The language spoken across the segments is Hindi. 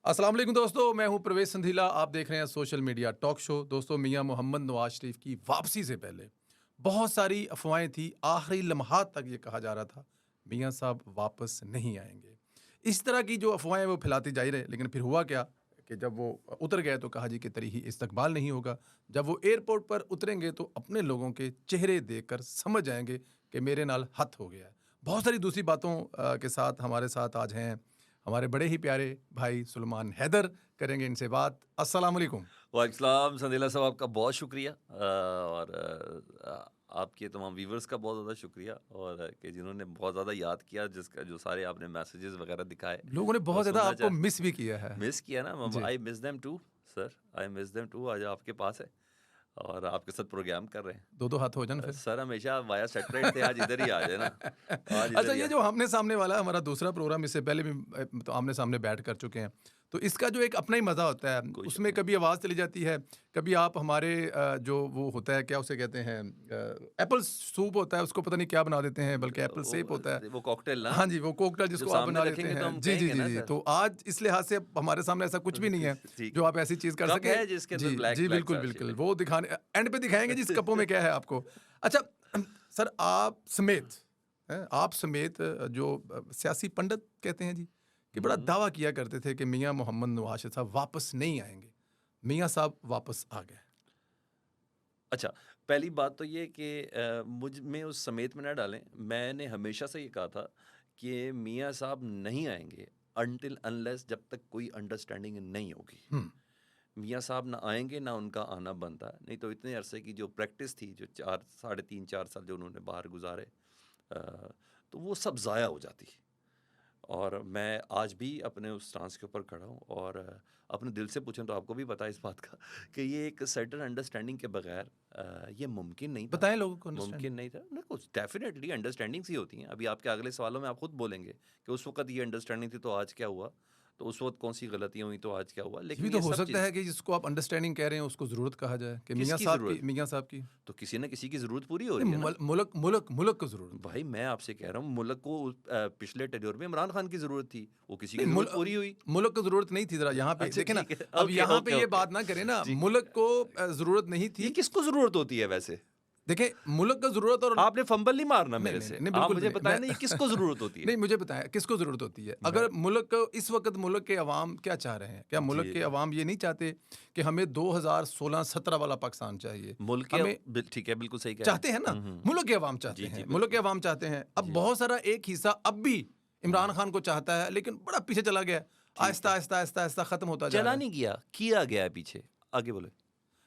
अस्सलाम वालेकुम दोस्तों, मैं हूं प्रवेश संधीला। आप देख रहे हैं सोशल मीडिया टॉक शो। दोस्तों, मियां मोहम्मद नवाज शरीफ की वापसी से पहले बहुत सारी अफवाहें थी। आखिरी लम्हात तक ये कहा जा रहा था मियां साहब वापस नहीं आएंगे। इस तरह की जो अफवाहें वो फैलाती जा रहे, लेकिन फिर हुआ क्या कि जब वो उतर गए तो कहा जी कि तेरी ही इस्तकबाल नहीं होगा। जब वो एयरपोर्ट पर उतरेंगे तो अपने लोगों के चेहरे देखकर समझ जाएंगे कि मेरे नाल हथ हो गया है। बहुत सारी दूसरी बातों के साथ हमारे साथ आज हैं हमारे बड़े ही प्यारे भाई सुलेमान हैदर। करेंगे इनसे बात। अस्सलाम वालेकुम। वालेकुम संदीला साहब, आपका बहुत शुक्रिया और आपके तमाम व्यूवर्स का बहुत ज़्यादा शुक्रिया और कि जिन्होंने बहुत ज़्यादा याद किया, जिसका जो सारे आपने मैसेजेस वगैरह दिखाए लोगों ने और बहुत ज़्यादा सुनना आपको मिस भी किया है। मिस किया ना। जी। I miss them too sir, I miss them too. आज आपके पास है और आपके साथ प्रोग्राम कर रहे हैं। 2-2 हाथ हो जान फिर। सर हमेशा वाया सेटेलाइट थे, आज इधर ही आ जाए ना, आज अच्छा, इधर ही ये आ। जो आमने-सामने वाला हमारा दूसरा प्रोग्राम, इससे पहले भी तो आमने-सामने बैठ कर चुके हैं। तो इसका जो एक अपना ही मज़ा होता है, कोई शक उसमें नहीं। कभी आवाज़ चली जाती है, कभी आप हमारे जो वो होता है, क्या उसे कहते हैं, एप्पल सूप होता है, उसको पता नहीं क्या बना देते हैं, बल्कि एप्पल सेप होता है। वो कॉकटेल ना, हाँ जी, वो कोकटेल जब जिसको आप सामने बना लेते रखेंगे तो हैं। हम जी, जी, कहेंगे जी, ना जी। सर। तो आज इस लिहाज से हमारे सामने ऐसा कुछ भी नहीं है, ठीक जो है। आप ऐसी चीज़ कर कप सकें। है जिसके अंदर जी, ब्लैक जी, ब्लैक बिल्कुल, सा बिल्कुल। शेप वो दिखाने एंड पे दिखाएँगे जी इस कपों में क्या है आपको। अच्छा, सर आप समेत आप समेत जो सियासी पंडित कहते हैं जी, कि बड़ा है। दावा किया करते थे कि मियाँ मोहम्मद नवाज शरीफ साहब वापस नहीं आएँगे। मियाँ साहब वापस आ गए। अच्छा, पहली बात तो ये कि मुझ में उस समेत में ना डालें। मैंने हमेशा से ये कहा था कि मियाँ साहब नहीं आएँगे अनटिल अनलेस जब तक कोई अंडरस्टैंडिंग नहीं होगी। हुँ, मियाँ साहब ना आएँगे, ना उनका आना बनता है। नहीं तो इतने अरसे की जो प्रैक्टिस थी, जो 4 साढ़े 3-4 साल जो उन्होंने बाहर गुज़ारे, अ, तो वो सब ज़ाया हो जाती। और मैं आज भी अपने उस स्टांस के ऊपर खड़ा हूँ और अपने दिल से पूछें तो आपको भी पता है इस बात का कि ये एक सर्टेन अंडरस्टैंडिंग के बगैर ये मुमकिन नहीं था। बताएँ लोगों को मुमकिन अंडरस्टैंडिंग। नहीं था ना, कुछ डेफिनेटली अंडरस्टैंडिंग्स ही होती हैं। अभी आपके अगले सवालों में आप खुद बोलेंगे कि उस वक्त ये अंडरस्टैंडिंग थी तो आज क्या हुआ, तो उस वक्त कौन सी गलतियाँ हुई तो आज क्या हुआ, ये भी लेकिन तो ये हो सब सकता चीज़ है कि जिसको आप अंडरस्टैंडिंग कह रहे हैं उसको ज़रूरत कहा जाए कि किसकी ज़रूरत, मियाँ साहब की। तो किसी न किसी की ज़रूरत पूरी हो रही नहीं, है ना। मुल्क को ज़रूरत है। भाई मैं आपसे कह रहा हूँ, मुल्क को पिछले टेन्योर में इमरान खान की ज़रूरत थी, वो किसी की नहीं, ज़रूरत पूरी हुई। मुल्क को ज़रूरत नहीं थी। ज़रा यहाँ पे अच्छा देखें ना, ठीक है। अब ओके, यहाँ पे ओके, ये ओके। बात ना करें ना, ठीक मुल्क है। को ज़रूरत नहीं ये थी। किसको ज़रूरत होती है वैसे? देखें, मुल्क को ज़रूरत और आपने फंबल नहीं मारना नहीं, मेरे नहीं, से। नहीं, आप बिल्कुल भी मुझे नहीं। बताएँ ना, ये किसको ज़रूरत होती है? नहीं, मुझे बताएँ किसको ज़रूरत होती है? मैं अगर मुल्क को इस वक़्त मुल्क के अवाम क्या चाह रहे हैं? क्या मुल्क जी, के अवाम ये नहीं चाहते कि हमें 2016-17 वाला पाकिस्तान चाहिए? मुल्क के हमें ठीक है, बिल्कुल सही कह रहे चाहते हैं। हैं ना, मुल्क के अवाम चाहते जी, जी, हैं, मुल्क के बिल्कुल। अवाम चाहते हैं। अब जी। बहुत सारा एक हिस्सा अब भी हुँ, इमरान खान को चाहता है, लेकिन बड़ा पीछे चला गया है। ठीक आहिस्ता, है। आहिस्ता, आहिस्ता, आहिस्ता खत्म होता जा चला रहा है। नहीं गया, किया गया है पीछे। आगे बोलें।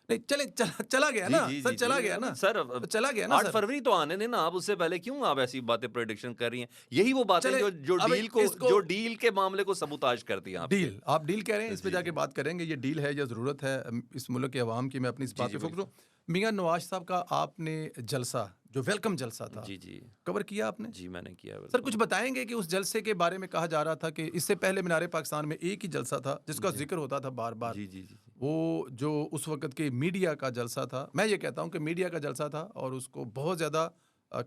नहीं, चला गया जी, ना, जी, सर जी, जी। चला गया ना, सर तो चला गया ना 8 सर। फरवरी तो आने दें ना, आप उससे पहले क्यों आप ऐसी बातें प्रेडिक्शन कर रही हैं? यही वो बातें चले, अब इसको जो डील के मामले को सबूताज करती हैं आपके। डील, आप डील कह रहे हैं, इस पे जी, जाके जी। बात करेंगे, ये डील है या ज़रूरत है इस मुल्क के अवाम की। मैं अपनी इस जी, बात जी, पे फ़ोकस हूँ। बिल्कुल। मियाँ नवाज़ साहब का आपने जलसा, जो वेलकम जलसा था, जी, जी। कवर किया आपने? जी, मैंने किया सर कुछ बिल्कुल। बताएँगे कि उस जलसे के बारे में कहा जा रहा था कि इससे पहले मीनार पाकिस्तान में एक ही जलसा था, जिसका जी। ज़िक्र होता था बार-बार। जी, जी, जी, जी। वो जो उस वक़्त के मीडिया का जलसा था, मैं ये कहता हूँ कि मीडिया का जलसा था और उसको बहुत ज़्यादा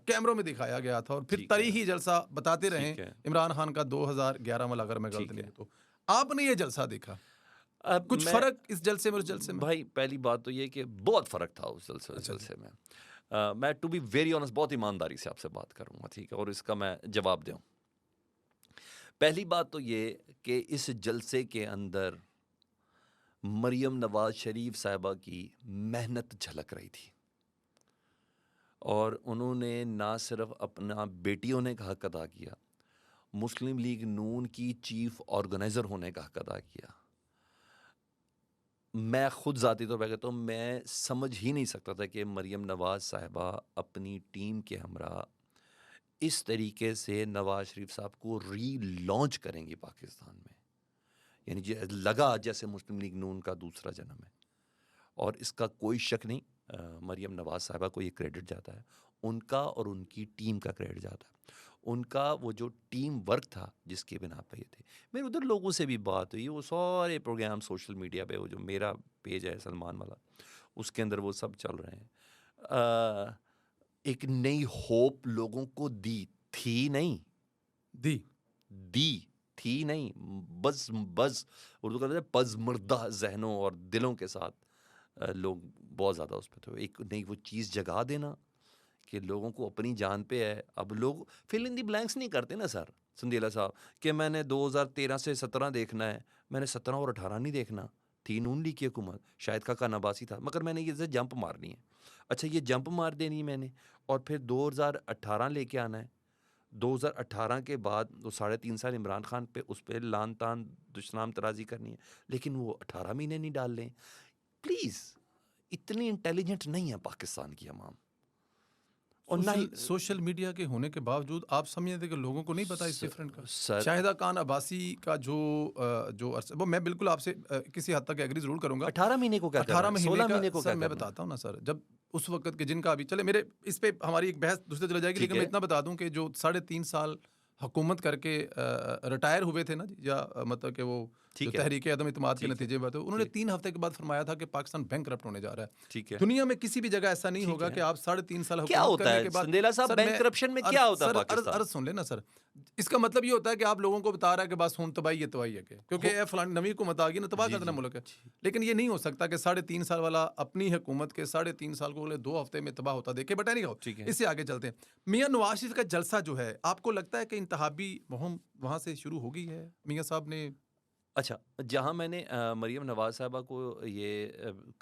कैमरों में दिखाया गया था और फिर ठीक तरी है, ही जलसा बताते रहे ठीक है, इमरान खान का 2011 वाला, अगर मैं गलत ठीक नहीं है। हूँ तो। आपने ये जलसा देखा, अब कुछ मैं फ़र्क इस जलसे में और उस जलसे में? भाई पहली बात तो ये कि बहुत फ़र्क था उस अच्छा जी। जलसे में। मैं टू बी वेरी ऑनेस्ट बहुत ईमानदारी से आपसे बात करूँगा, ठीक है? और इसका मैं जवाब दूँ। पहली बात तो ये कि इस जलसे के अंदर मरियम नवाज़ शरीफ साहिबा की मेहनत झलक रही थी और उन्होंने ना सिर्फ़ अपना बेटियों ने का हक अदा किया, मुस्लिम लीग नून की चीफ़ ऑर्गेनाइज़र होने का हक अदा किया। मैं खुद ज़ाती तौर पे कहता हूँ, मैं समझ ही नहीं सकता था कि मरियम नवाज़ साहिबा अपनी टीम के हमरा इस तरीके से नवाज़ शरीफ साहब को री-लॉन्च करेंगी पाकिस्तान में। यानी लगा जैसे मुस्लिम लीग नून का दूसरा जन्म है और इसका कोई शक नहीं, मरियम नवाज़ साहिबा को ये क्रेडिट जाता है। उनका और उनकी टीम का क्रेडिट जाता है। उनका वो जो टीम वर्क था जिसकी बिना पे ये थे। मेरे उधर लोगों से भी बात हुई, वो सारे प्रोग्राम सोशल मीडिया पे, वो जो मेरा पेज है सलमान वाला, उसके अंदर वो सब चल रहे हैं। एक नई होप लोगों को दी, थी नहीं, दी। दी। थी नहीं, बस बस उर्दू कहते हैं पज़मर्दा ज़हनों और दिलों के साथ लोग बहुत ज़्यादा उस पे थे। एक नई वो चीज़ जगा देना कि लोगों को अपनी जान पे है। अब लोग फिल इन द ब्लैंक्स नहीं करते ना सर संदेला साहब, कि मैंने 2013 से 17 देखना है, मैंने 17 और 18 नहीं देखना। थी नून लीग की हुकूमत, शाहिद खान अब्बासी था, मगर मैंने ये जंप मारनी है। अच्छा, ये जंप मार देनी है मैंने, और फिर 2018 लेके आना है। 2018 के बाद वो 3.5 साल इमरान खान पे उस पर लान तान दुश्मनाम तराजी करनी है, लेकिन वो 18 महीने नहीं डाल लें। प्लीज़, इतनी इंटेलिजेंट नहीं है पाकिस्तान की अवाम। और ना ही सोशल मीडिया के होने के बावजूद आप समझते कि लोगों को नहीं पता इस डिफरेंट का। सर शाहिदा खान अब्बासी का जो वो मैं बिल्कुल आपसे किसी हद तक एग्री जरूर करूंगा। 18 महीने को क्या 18 करना है, महीने 16 का महीने को सर क्या मैं करना है? बताता हूँ ना सर, जब उस वक्त के जिनका अभी चले मेरे इस पे हमारी एक बहस दूसरे चले जाएगी, ठीक लेकिन मैं है, इतना बता दूं कि जो 3.5 साल हुकूमत करके रिटायर हुए थे ना जी, या मतलब कि वो जो ठीक है, तहरीक अदम इत्मीनाद के ठीक है, नतीजे में थे, उन्होंने ठीक 3 हफ्ते के बाद फरमाया था कि पाकिस्तान बैंकरप्ट होने जा रहा है। ठीक है, दुनिया में किसी भी जगह ऐसा नहीं ठीक होगा है। कि आप 3.5 साल क्या हुकूमत होता करने है के बाद। संदेला साहब, सर बैंक मैं करप्शन में अर्ज क्या होता है सर अर्ज पाकिस्तान? अर्ज सुन लेना सर, इसका मतलब ये होता है कि आप लोगों को बता रहा है कि बस हुन तबाही है के, क्योंकि हो ये फलानी नवी हुकूमत आ गई ना, तबाह जी, कर देना जी, मुल्क है। जी। लेकिन ये नहीं हो सकता कि 3.5 साल वाला अपनी हुकूमत के 3.5 साल को अगले 2 हफ्ते में तबाह होता देखे। बट नहीं हो, ठीक है। इससे आगे चलते हैं। मियां नवाज शरीफ का जलसा जो है, आपको लगता है कि इंतहाबी मुहिम वहां से शुरू हो गई है? मियां साहब ने अच्छा, जहाँ मैंने मरियम नवाज़ साहिबा को ये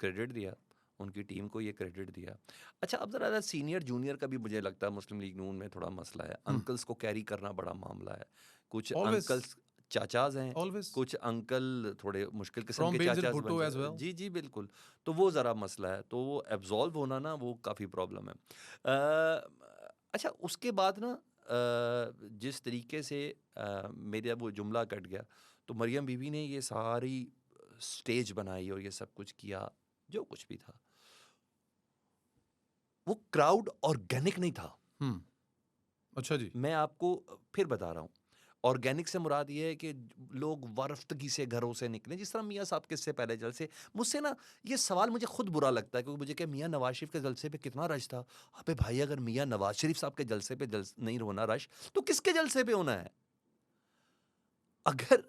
क्रेडिट दिया, उनकी टीम को ये क्रेडिट दिया। अच्छा, अब ज़रा सीनियर जूनियर का भी मुझे लगता है मुस्लिम लीग नून में थोड़ा मसला है। अंकल्स को कैरी करना बड़ा मामला है। कुछ ऑलवेज अंकल्स चाचाज़ हैं, ऑलवेज कुछ अंकल थोड़े मुश्किल किस्म फ्रॉम के बेनजीर चाचाज़ बन भुट्टो एज जाए। वेल। जी, जी, बिल्कुल। तो वो ज़रा मसला है, तो वो एब्ज़ॉल्व होना ना वो काफ़ी प्रॉब्लम है। अच्छा, उसके बाद ना जिस तरीके से मेरा वो जुमला कट गया, तो मरियम बीबी ने ये सारी स्टेज बनाई और ये सब कुछ किया, जो कुछ भी था, वो क्राउड ऑर्गेनिक नहीं था। हम्म, अच्छा जी। मैं आपको फिर बता रहा हूँ, ऑर्गेनिक से मुराद ये है कि लोग वारफ्तगी से घरों से निकले, जिस तरह मियाँ साहब के इससे पहले जलसे। मुझसे ना ये सवाल मुझे खुद बुरा लगता है, क्योंकि मुझे क्या मियाँ नवाज शरीफ के जलसे पे कितना रश था। अबे भाई, अगर मियाँ नवाज शरीफ साहब के जलसे पे नहीं होना रश, तो किसके जलसे पे होना है? अगर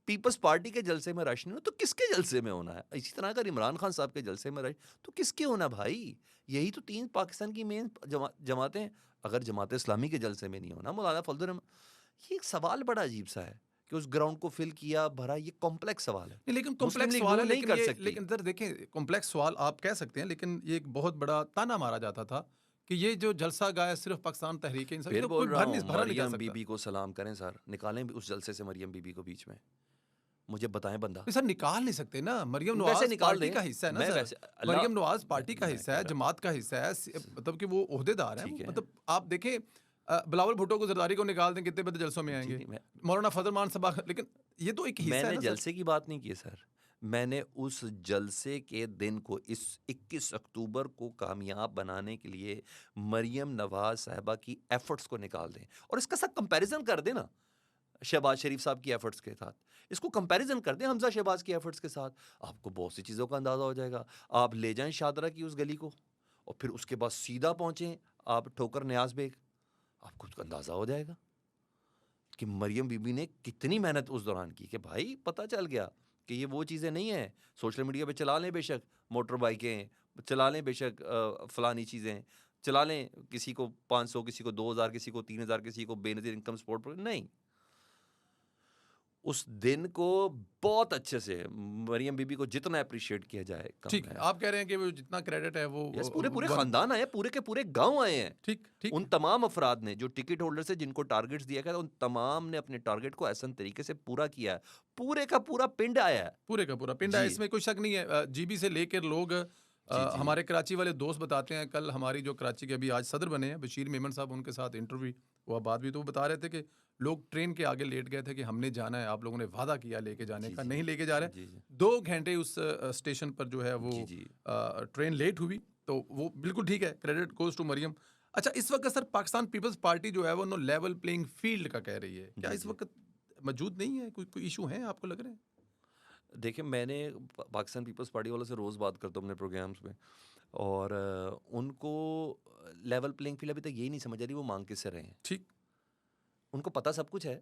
पीपल्स पार्टी के जलसे में रश नहीं हो, तो किसके जलसे में होना है? इसी तरह अगर इमरान खान साहब के जलसे में रश, तो किसके होना भाई? यही तो 3 पाकिस्तान की मेन जमातें हैं। अगर जमात इस्लामी के जलसे में नहीं होना, मौलाना फजल रहमान, ये एक सवाल बड़ा अजीब सा है कि उस ग्राउंड को फिल किया भरा, ये कॉम्प्लेक्स सवाल है। नहीं, लेकिन मुस्लिम कॉम्प्लेक्स लीग सवाल है, नून नहीं लेकिन कर ये सकती। लेकिन इधर देखें, कॉम्प्लेक्स सवाल आप कह सकते हैं, लेकिन ये एक बहुत बड़ा ताना मारा जाता था कि ये जो जलसा गाय सिर्फ पाकिस्तान तहरीक इंसाफ, ये फिर तो कोई बोल रहा हूँ, भरा नहीं कर मरियम सकता। बीबी को सलाम करें सर, निकालें भी उस जलसे से मरियम बीबी को बीच में। मुझे बताएं बंदा। नहीं सर, निकाल नहीं सकते ना, मरियम वैसे नवाज निकाल पार्टी दें, का हिस्सा है ना मैं सर। वैसे अल्लाह मरियम नवाज पार्टी का मैं हिस्सा कह है, रहा जमात का हिस्सा है, मतलब कि वो ओहदेदार हैं ठीक है। मतलब आप देखें, बिलावल भुट्टो को, जरदारी को निकाल दें, कितने बड़े जलसों में जी, आएंगे। नहीं, मौलाना फजल मान सबा, लेकिन ये तो एक हिस्सा है मैंने ना सर। जलसे की बात नहीं की सर। मैंने उस जलसे के दिन को, इस 21 अक्टूबर को कामयाब बनाने के लिए मरियम नवाज साहिबा की एफर्ट्स को निकाल दें, और इसका साथ कंपैरिजन कर दें ना शहबाज शरीफ साहब की एफर्ट्स के साथ। इसको कंपैरिजन कर दें हमजा शहबाज की एफर्ट्स के साथ, आपको बहुत सी चीज़ों का अंदाज़ा हो जाएगा। आप ले जाएं शादरा की उस गली को, और फिर उसके बाद सीधा पहुंचें आप ठोकर न्याज बेग, आपको उसका अंदाज़ा हो जाएगा कि मरियम बीबी ने कितनी मेहनत उस दौरान की। कि भाई पता चल गया कि ये वो चीज़ें नहीं हैं। सोशल मीडिया पे चला लें बेशक मोटर बाइकें, चला लें बेशक फ़लानी चीज़ें, चला लें, किसी को 500, किसी को 2000, किसी को 3000, किसी को बेनज़ीर इनकम सपोर्ट प्रोग्राम, नहीं। उस दिन को बहुत अच्छे से मरियम बीबी को जितना अप्रिशिएट किया जाए कम ठीक है, है। आप कह रहे हैं कि वो जितना क्रेडिट है वो यस, पूरे पूरे वन। खानदान आए, पूरे के पूरे गांव आए हैं। ठीक ठीक उन तमाम अफराद ने जो टिकट होल्डर से जिनको टारगेट्स दिया गया था, उन तमाम ने अपने टारगेट को ऐसा तरीके से पूरा किया है। पूरे का पूरा पिंड आया है। पूरे का पूरा पिंड है, जी, इसमें कोई शक नहीं है। जीबी से लेकर लोग जी, जी, हमारे कराची वाले दोस्त बताते हैं, कल हमारी जो कराची के अभी आज सदर बने हैं बशीर मेमन साहब, उनके साथ इंटरव्यू हुआ, बात भी, तो वो बता रहे थे कि लोग ट्रेन के आगे लेट गए थे कि हमने जाना है, आप लोगों ने वादा किया लेके जाने जी, का, जी, नहीं लेके जा रहे। जी, जी, 2 घंटे उस स्टेशन पर जो है वो जी, जी, ट्रेन लेट हुई, तो वो बिल्कुल ठीक है, क्रेडिट गोज टू मरियम। अच्छा, इस वक्त सर पाकिस्तान पीपल्स पार्टी जो है वो नो लेवल प्लेइंग फील्ड का कह रही है, क्या जी, इस जी। वक्त मौजूद नहीं है? कोई इशू है आपको लग रहे हैं? देखिए, मैंने पाकिस्तान पीपल्स पार्टी वालों से रोज़ बात करता हूँ अपने प्रोग्राम्स में, और उनको लेवल प्लेइंग फील्ड अभी तक यही नहीं समझ आ रही वो मांग किससे रहे हैं। ठीक। उनको पता सब कुछ है,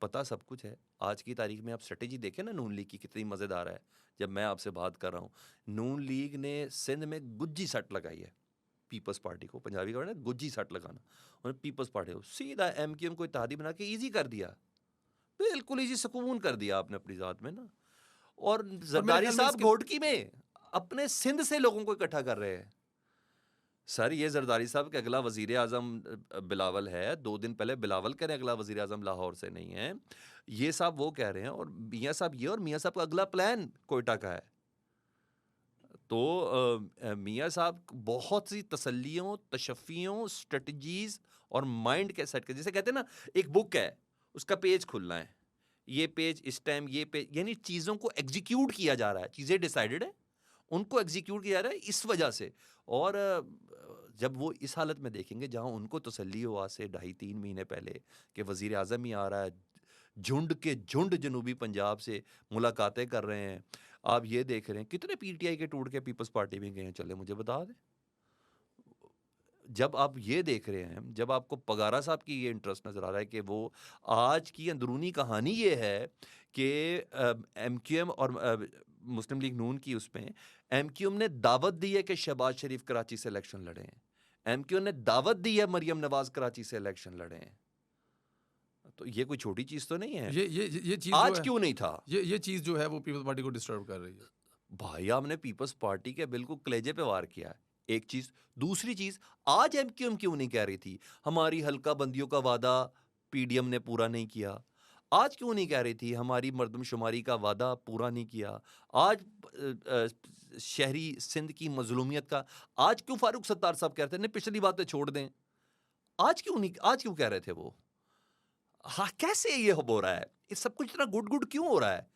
पता सब कुछ है। आज की तारीख में आप स्ट्रेटेजी देखें ना नून लीग की कितनी मज़ेदार है। जब मैं आपसे बात कर रहा हूँ, नून लीग ने सिंध में गुज्जी सट लगाई है पीपल्स पार्टी को, पंजाबी का वर्ड है गुज्जी सट लगाना, उन्होंने पीपल्स पार्टी को सीधा एमक्यूएम को इत्तेहादी बना के ईजी कर दिया, बिल्कुल ईजी सुकून कर दिया आपने अपनी ज़ात में ना। और और मेरे जरदारी ख्याल में साहब इसके घोटकी में अपने सिंध से लोगों को इकट्ठा कर रहे हैं। सर ये जरदारी साहब के अगला वजीर आजम बिलावल है, 2 दिन पहले बिलावल कह रहे हैं अगला वजीर आजम लाहौर से नहीं है, ये साहब वो कह रहे हैं, और मियाँ साहब ये, और मियाँ साहब का अगला प्लान कोयटा का है। तो मियाँ साहब बहुत सी तसल्लियों, तशफ़ियों, स्ट्रेटजीज़ और माइंड के सेट के, जैसे कहते हैं ना एक बुक है उसका पेज खुलना है, ये पेज इस टाइम, ये पेज, यानी चीज़ों को एग्जीक्यूट किया जा रहा है, चीज़ें डिसाइडेड है, उनको एग्जीक्यूट किया जा रहा है इस वजह से। और जब वो इस हालत में देखेंगे जहाँ उनको तसल्ली हो आज से 2.5-3 महीने पहले कि वज़ीर आज़म ही आ रहा है, झुंड के झुंड जनूबी पंजाब से मुलाकातें कर रहे हैं, आप ये देख रहे हैं कितने पीटीआई के टूट के पीपल्स पार्टी में गए हैं, चले मुझे बता दें। जब आप ये देख रहे हैं, जब आपको पगारा साहब की ये इंटरेस्ट नज़र आ रहा है कि वो आज की अंदरूनी कहानी ये है कि एमक्यूएम और मुस्लिम लीग नून की उसमें एमक्यूएम ने दावत दी है कि शहबाज शरीफ कराची से इलेक्शन लड़े हैं, एमक्यूएम ने दावत दी है मरियम नवाज कराची से इलेक्शन लड़े हैं। तो ये कोई छोटी चीज़ तो नहीं है। ये चीज़ जो आज है, क्यों नहीं था? ये चीज़ जो है वो पीपल्स पार्टी को डिस्टर्ब कर रही है। भाई आपने पीपल्स पार्टी के बिल्कुल कलेजे पे वार किया है, एक चीज। दूसरी चीज, आज एमक्यूएम क्यों नहीं कह रही थी हमारी हल्का बंदियों का वादा पीडीएम ने पूरा नहीं किया? आज क्यों नहीं कह रही थी हमारी मर्दमशुमारी का वादा पूरा नहीं किया? आज शहरी सिंध की मजलूमियत का आज क्यों फारूक सत्तार साहब कहते हैं नहीं पिछली बातें छोड़ दें? आज क्यों नहीं, आज क्यों कह रहे थे वो? हाँ, कैसे ये हो रहा है? ये सब कुछ इतना गुड गुड क्यों हो रहा है?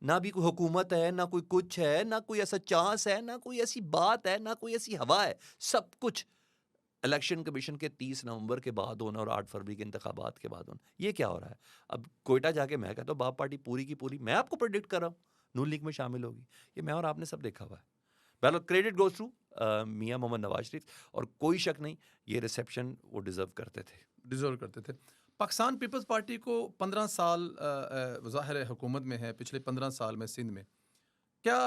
ना भी कोई हुकूमत है, ना कोई कुछ है, ना कोई ऐसा चांस है, ना कोई ऐसी बात है, ना कोई ऐसी हवा है। सब कुछ इलेक्शन कमीशन के 30 नवंबर के बाद होना और 8 फरवरी के इंतखाबात के बाद होना। ये क्या हो रहा है? अब कोयटा जाके मैं कहता हूँ बाप पार्टी पूरी की पूरी, मैं आपको प्रेडिक्ट कर रहा हूँ, नून लीग में शामिल होगी। ये मैं और आपने सब देखा हुआ है। पहले क्रेडिट गोज टू मियाँ मोहम्मद नवाज शरीफ, और कोई शक नहीं ये रिसेप्शन वो डिजर्व करते थे। डिजर्व करते थे। पाकिस्तान पीपल्स पार्टी को 15 साल ज़ाहिर है हुकूमत में है, पिछले 15 साल में सिंध में। क्या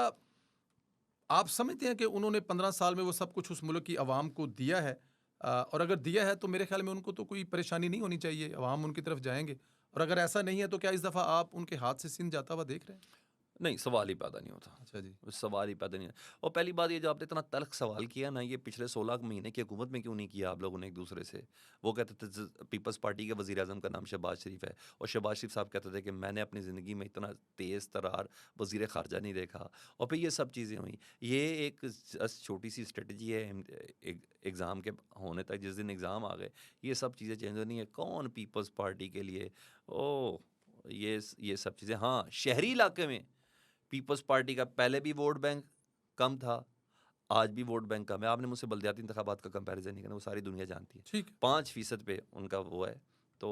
आप समझते हैं कि उन्होंने 15 साल में वो सब कुछ उस मुल्क की आवाम को दिया है? और अगर दिया है तो मेरे ख्याल में उनको तो कोई परेशानी नहीं होनी चाहिए, आवाम उनकी तरफ जाएँगे। और अगर ऐसा नहीं है तो क्या इस दफ़ा आप उनके हाथ से सिंध जाता हुआ देख रहे हैं? नहीं, सवाल ही पैदा नहीं होता। अच्छा जी। सवाल ही पैदा नहीं है। और पहली बात ये जो आपने इतना तल्ख़ सवाल किया ना, ये पिछले 16 महीने की हुकूमत में क्यों नहीं किया आप लोगों ने एक-दूसरे से? वो कहते थे पीपल्स पार्टी के वज़ीर-ए-आज़म का नाम शहबाज शरीफ है, और शहबाज शरीफ साहब कहते थे कि मैंने अपनी ज़िंदगी में इतना तेज़ तर्रार वज़ीर ख़ारजा नहीं देखा, और फिर ये सब चीज़ें हुई। ये एक छोटी-सी स्ट्रेटजी है एग्ज़ाम के होने तक, जिस दिन एग्ज़ाम आ गए, ये सब चीज़ें चेंज होनी है। कौन पीपल्स पार्टी के लिए ओह! ये सब चीज़ें, हाँ, शहरी इलाके में पीपल्स पार्टी का पहले भी वोट बैंक कम था, आज भी वोट बैंक कम है। आपने मुझसे बल्दियाती इंतखाबात का कंपैरिजन नहीं करना, वो सारी दुनिया जानती है। ठीक है। 5% पे उनका वो है, तो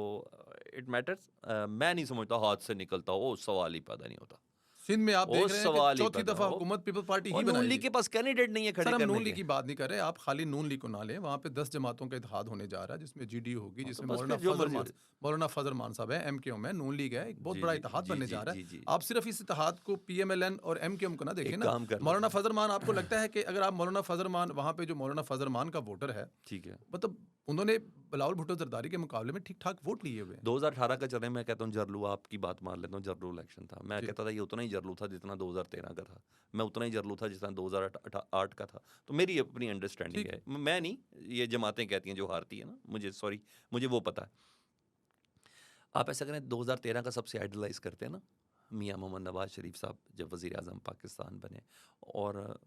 इट मैटर्स। मैं नहीं समझता हाथ से निकलता हो, सवाल ही पैदा नहीं होता। सिंध में आप वो देख रहे हैं कि सवाल ही चौथी पैदा दफ़ा हो, हुकूमत पीपल्स पार्टी ही और नून लीग बनाएगी। के पास कैंडिडेट नहीं है खड़े सर हम करने नून लीग के। की बात नहीं कर रहे, आप खाली नून लीग को ना लें, वहाँ पे 10 जमातों का इत्तेहाद होने जा रहा है, जिसमें जीडीयू होगी, हाँ, तो जिसमें बस मौलाना फिर जो फजल मर्जी मान मौलाना फजल मान साहब है, एमक्यूएम है, नून लीग है, एक बहुत जी बड़ा जी इत्तेहाद जी बनने जी जा रहा जी है। जी। आप सिर्फ इस इत्तेहाद को पीएमएलएन और एमक्यूएम को ना देखें एक ना। काम कर मौलाना लेते फजल मान, आपको लगता है कि अगर आप मौलाना फजल मान, वहाँ पे जो मौलाना फजल मान का वोटर है, ठीक है। मतलब उन्होंने बिलावल भुट्टो जरदारी के मुकाबले में ठीक-ठाक वोट लिए हुए हैं। 2018 का चल रहा है, मैं कहता हूँ जरलू, आपकी बात मान लेता हूँ, जरलू इलेक्शन था, मैं जी। कहता था ये उतना ही जरलू था जितना 2013 का था, मैं उतना ही जरलू था जितना 2008 का था। तो मेरी अपनी अंडरस्टैंडिंग ठीक है, मैं नहीं, ये जमातें कहती हैं जो हारती है ना, मुझे वो पता है। आप ऐसा करें, 2013 का सबसे आइडलाइज करते हैं ना, मियाँ मोहम्मद नवाज शरीफ साहब जब वज़ीर आज़म पाकिस्तान बने, और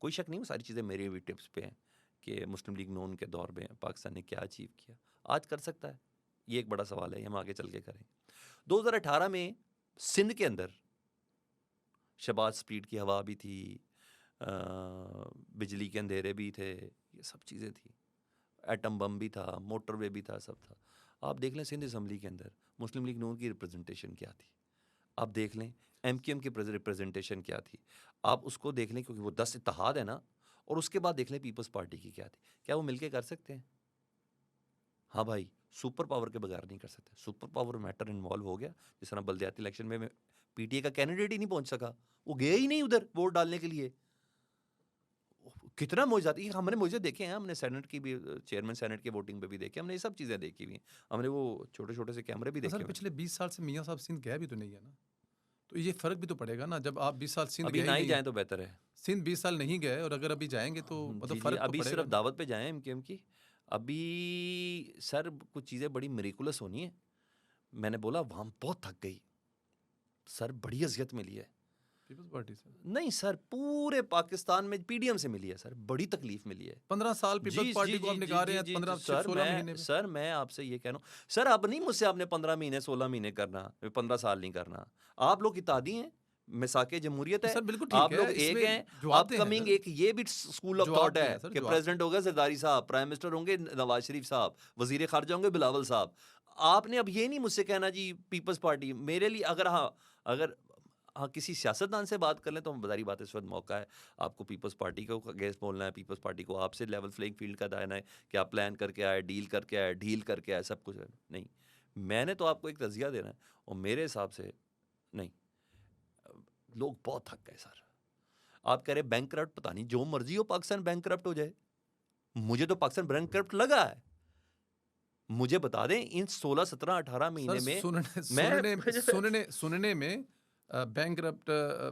कोई शक नहीं वो सारी चीज़ें मेरे भी टिप्स पे हैं कि मुस्लिम लीग नून के दौर में पाकिस्तान ने क्या अचीव किया, आज कर सकता है, ये एक बड़ा सवाल है, ये हम आगे चल के करें। 2018 में सिंध के अंदर शहबाज स्पीड की हवा भी थी, बिजली के अंधेरे भी थे, ये सब चीज़ें थी, एटम बम भी था, मोटरवे भी था, सब था। आप देख लें सिंध असम्बली के अंदर मुस्लिम लीग नून की रिप्रेजेंटेशन क्या थी, आप देख लें एमक्यूएम की रिप्रेजेंटेशन क्या थी, आप उसको देख लें, क्योंकि वो 10 इत्तेहाद है ना, और उसके बाद देख लें पीपल्स पार्टी की क्या थी। क्या वो मिलके कर सकते हैं? हाँ भाई, सुपर पावर के बगैर नहीं कर सकते। सुपर पावर मैटर इन्वॉल्व हो गया, जिस तरह बल्दियाती इलेक्शन में पीटीए का कैंडिडेट ही नहीं पहुंच सका, वो गया ही नहीं उधर वोट डालने के लिए। कितना मोजाती, हमने मुझे देखे हैं, हमने सेनेट की भी, चेयरमैन सेनेट की वोटिंग पे भी देखे, हमने ये सब चीज़ें देखी हुई हैं, हमने वो छोटे छोटे से कैमरे भी देखे सर हुए हैं। पिछले 20 साल से मियाँ साहब सिंध गए भी तो नहीं है ना, तो ये फर्क भी तो पड़ेगा ना। जब आप 20 साल सिंध अभी गए ना ही ही नहीं, जाएं तो बेहतर है। सिंध 20 साल नहीं गए और अगर अभी जाएंगे तो जी मतलब जी, फर्क तो अभी पड़ेगा सिर्फ ना। दावत पे जाएं एमकेएम की। अभी सर कुछ चीज़ें बड़ी मेरिकुलस होनी है। मैंने बोला वहाँ बहुत थक गई सर, बड़ी अजियत मिली है। पीपल्स पार्टी से नहीं सर, पूरे पाकिस्तान में पीडीएम से मिली है सर, बड़ी तकलीफ मिली है। 15 साल पीपल्स पार्टी को आप निकाल रहे हैं, 15 16 महीने में। सर मैं आपसे ये कह रहा हूँ सर, अब नहीं मुझसे आपने 15 महीने 16 महीने करना, 15 साल नहीं करना। आप लोग इत्तेहादी हैं, मिसाके जमहूरियत है, सर बिल्कुल ठीक आप है, लोग एक इसमें हैं। जवाब दें अपकमिंग सर। एक ये भी स्कूल ऑफ जवाब थॉट दें है सर, कि जवाब। प्रेसिडेंट होगा जरदारी साहब, प्राइम मिनिस्टर होंगे नवाज शरीफ साहब, वजीर खारजा होंगे बिलावल साहब। आपने अब ये नहीं मुझसे कहना जी पीपल्स पार्टी मेरे लिए, अगर किसी सियासतदान से बात कर लें तो बजारी बात है, इस वक्त मौका है आपको पीपल्स पार्टी को अगेंस्ट बोलना है, पीपल्स पार्टी को आपसे लेवल प्लेइंग फील्ड का दायना है कि आप प्लान करके आए, डील करके आए, ढील करके आए, सब कुछ है। नहीं, मैंने तो आपको एक तज़किया देना है, और मेरे हिसाब से नहीं, लोग बहुत थक गए सर। आप कह रहे बैंक करप्ट, पता नहीं जो मर्जी हो पाकिस्तान बैंक करप्ट हो जाए, मुझे तो पाकिस्तान बैंक करप्ट लगा है। मुझे बता दें इन 16 17 18 महीने में सुनने में बैंक करप्ट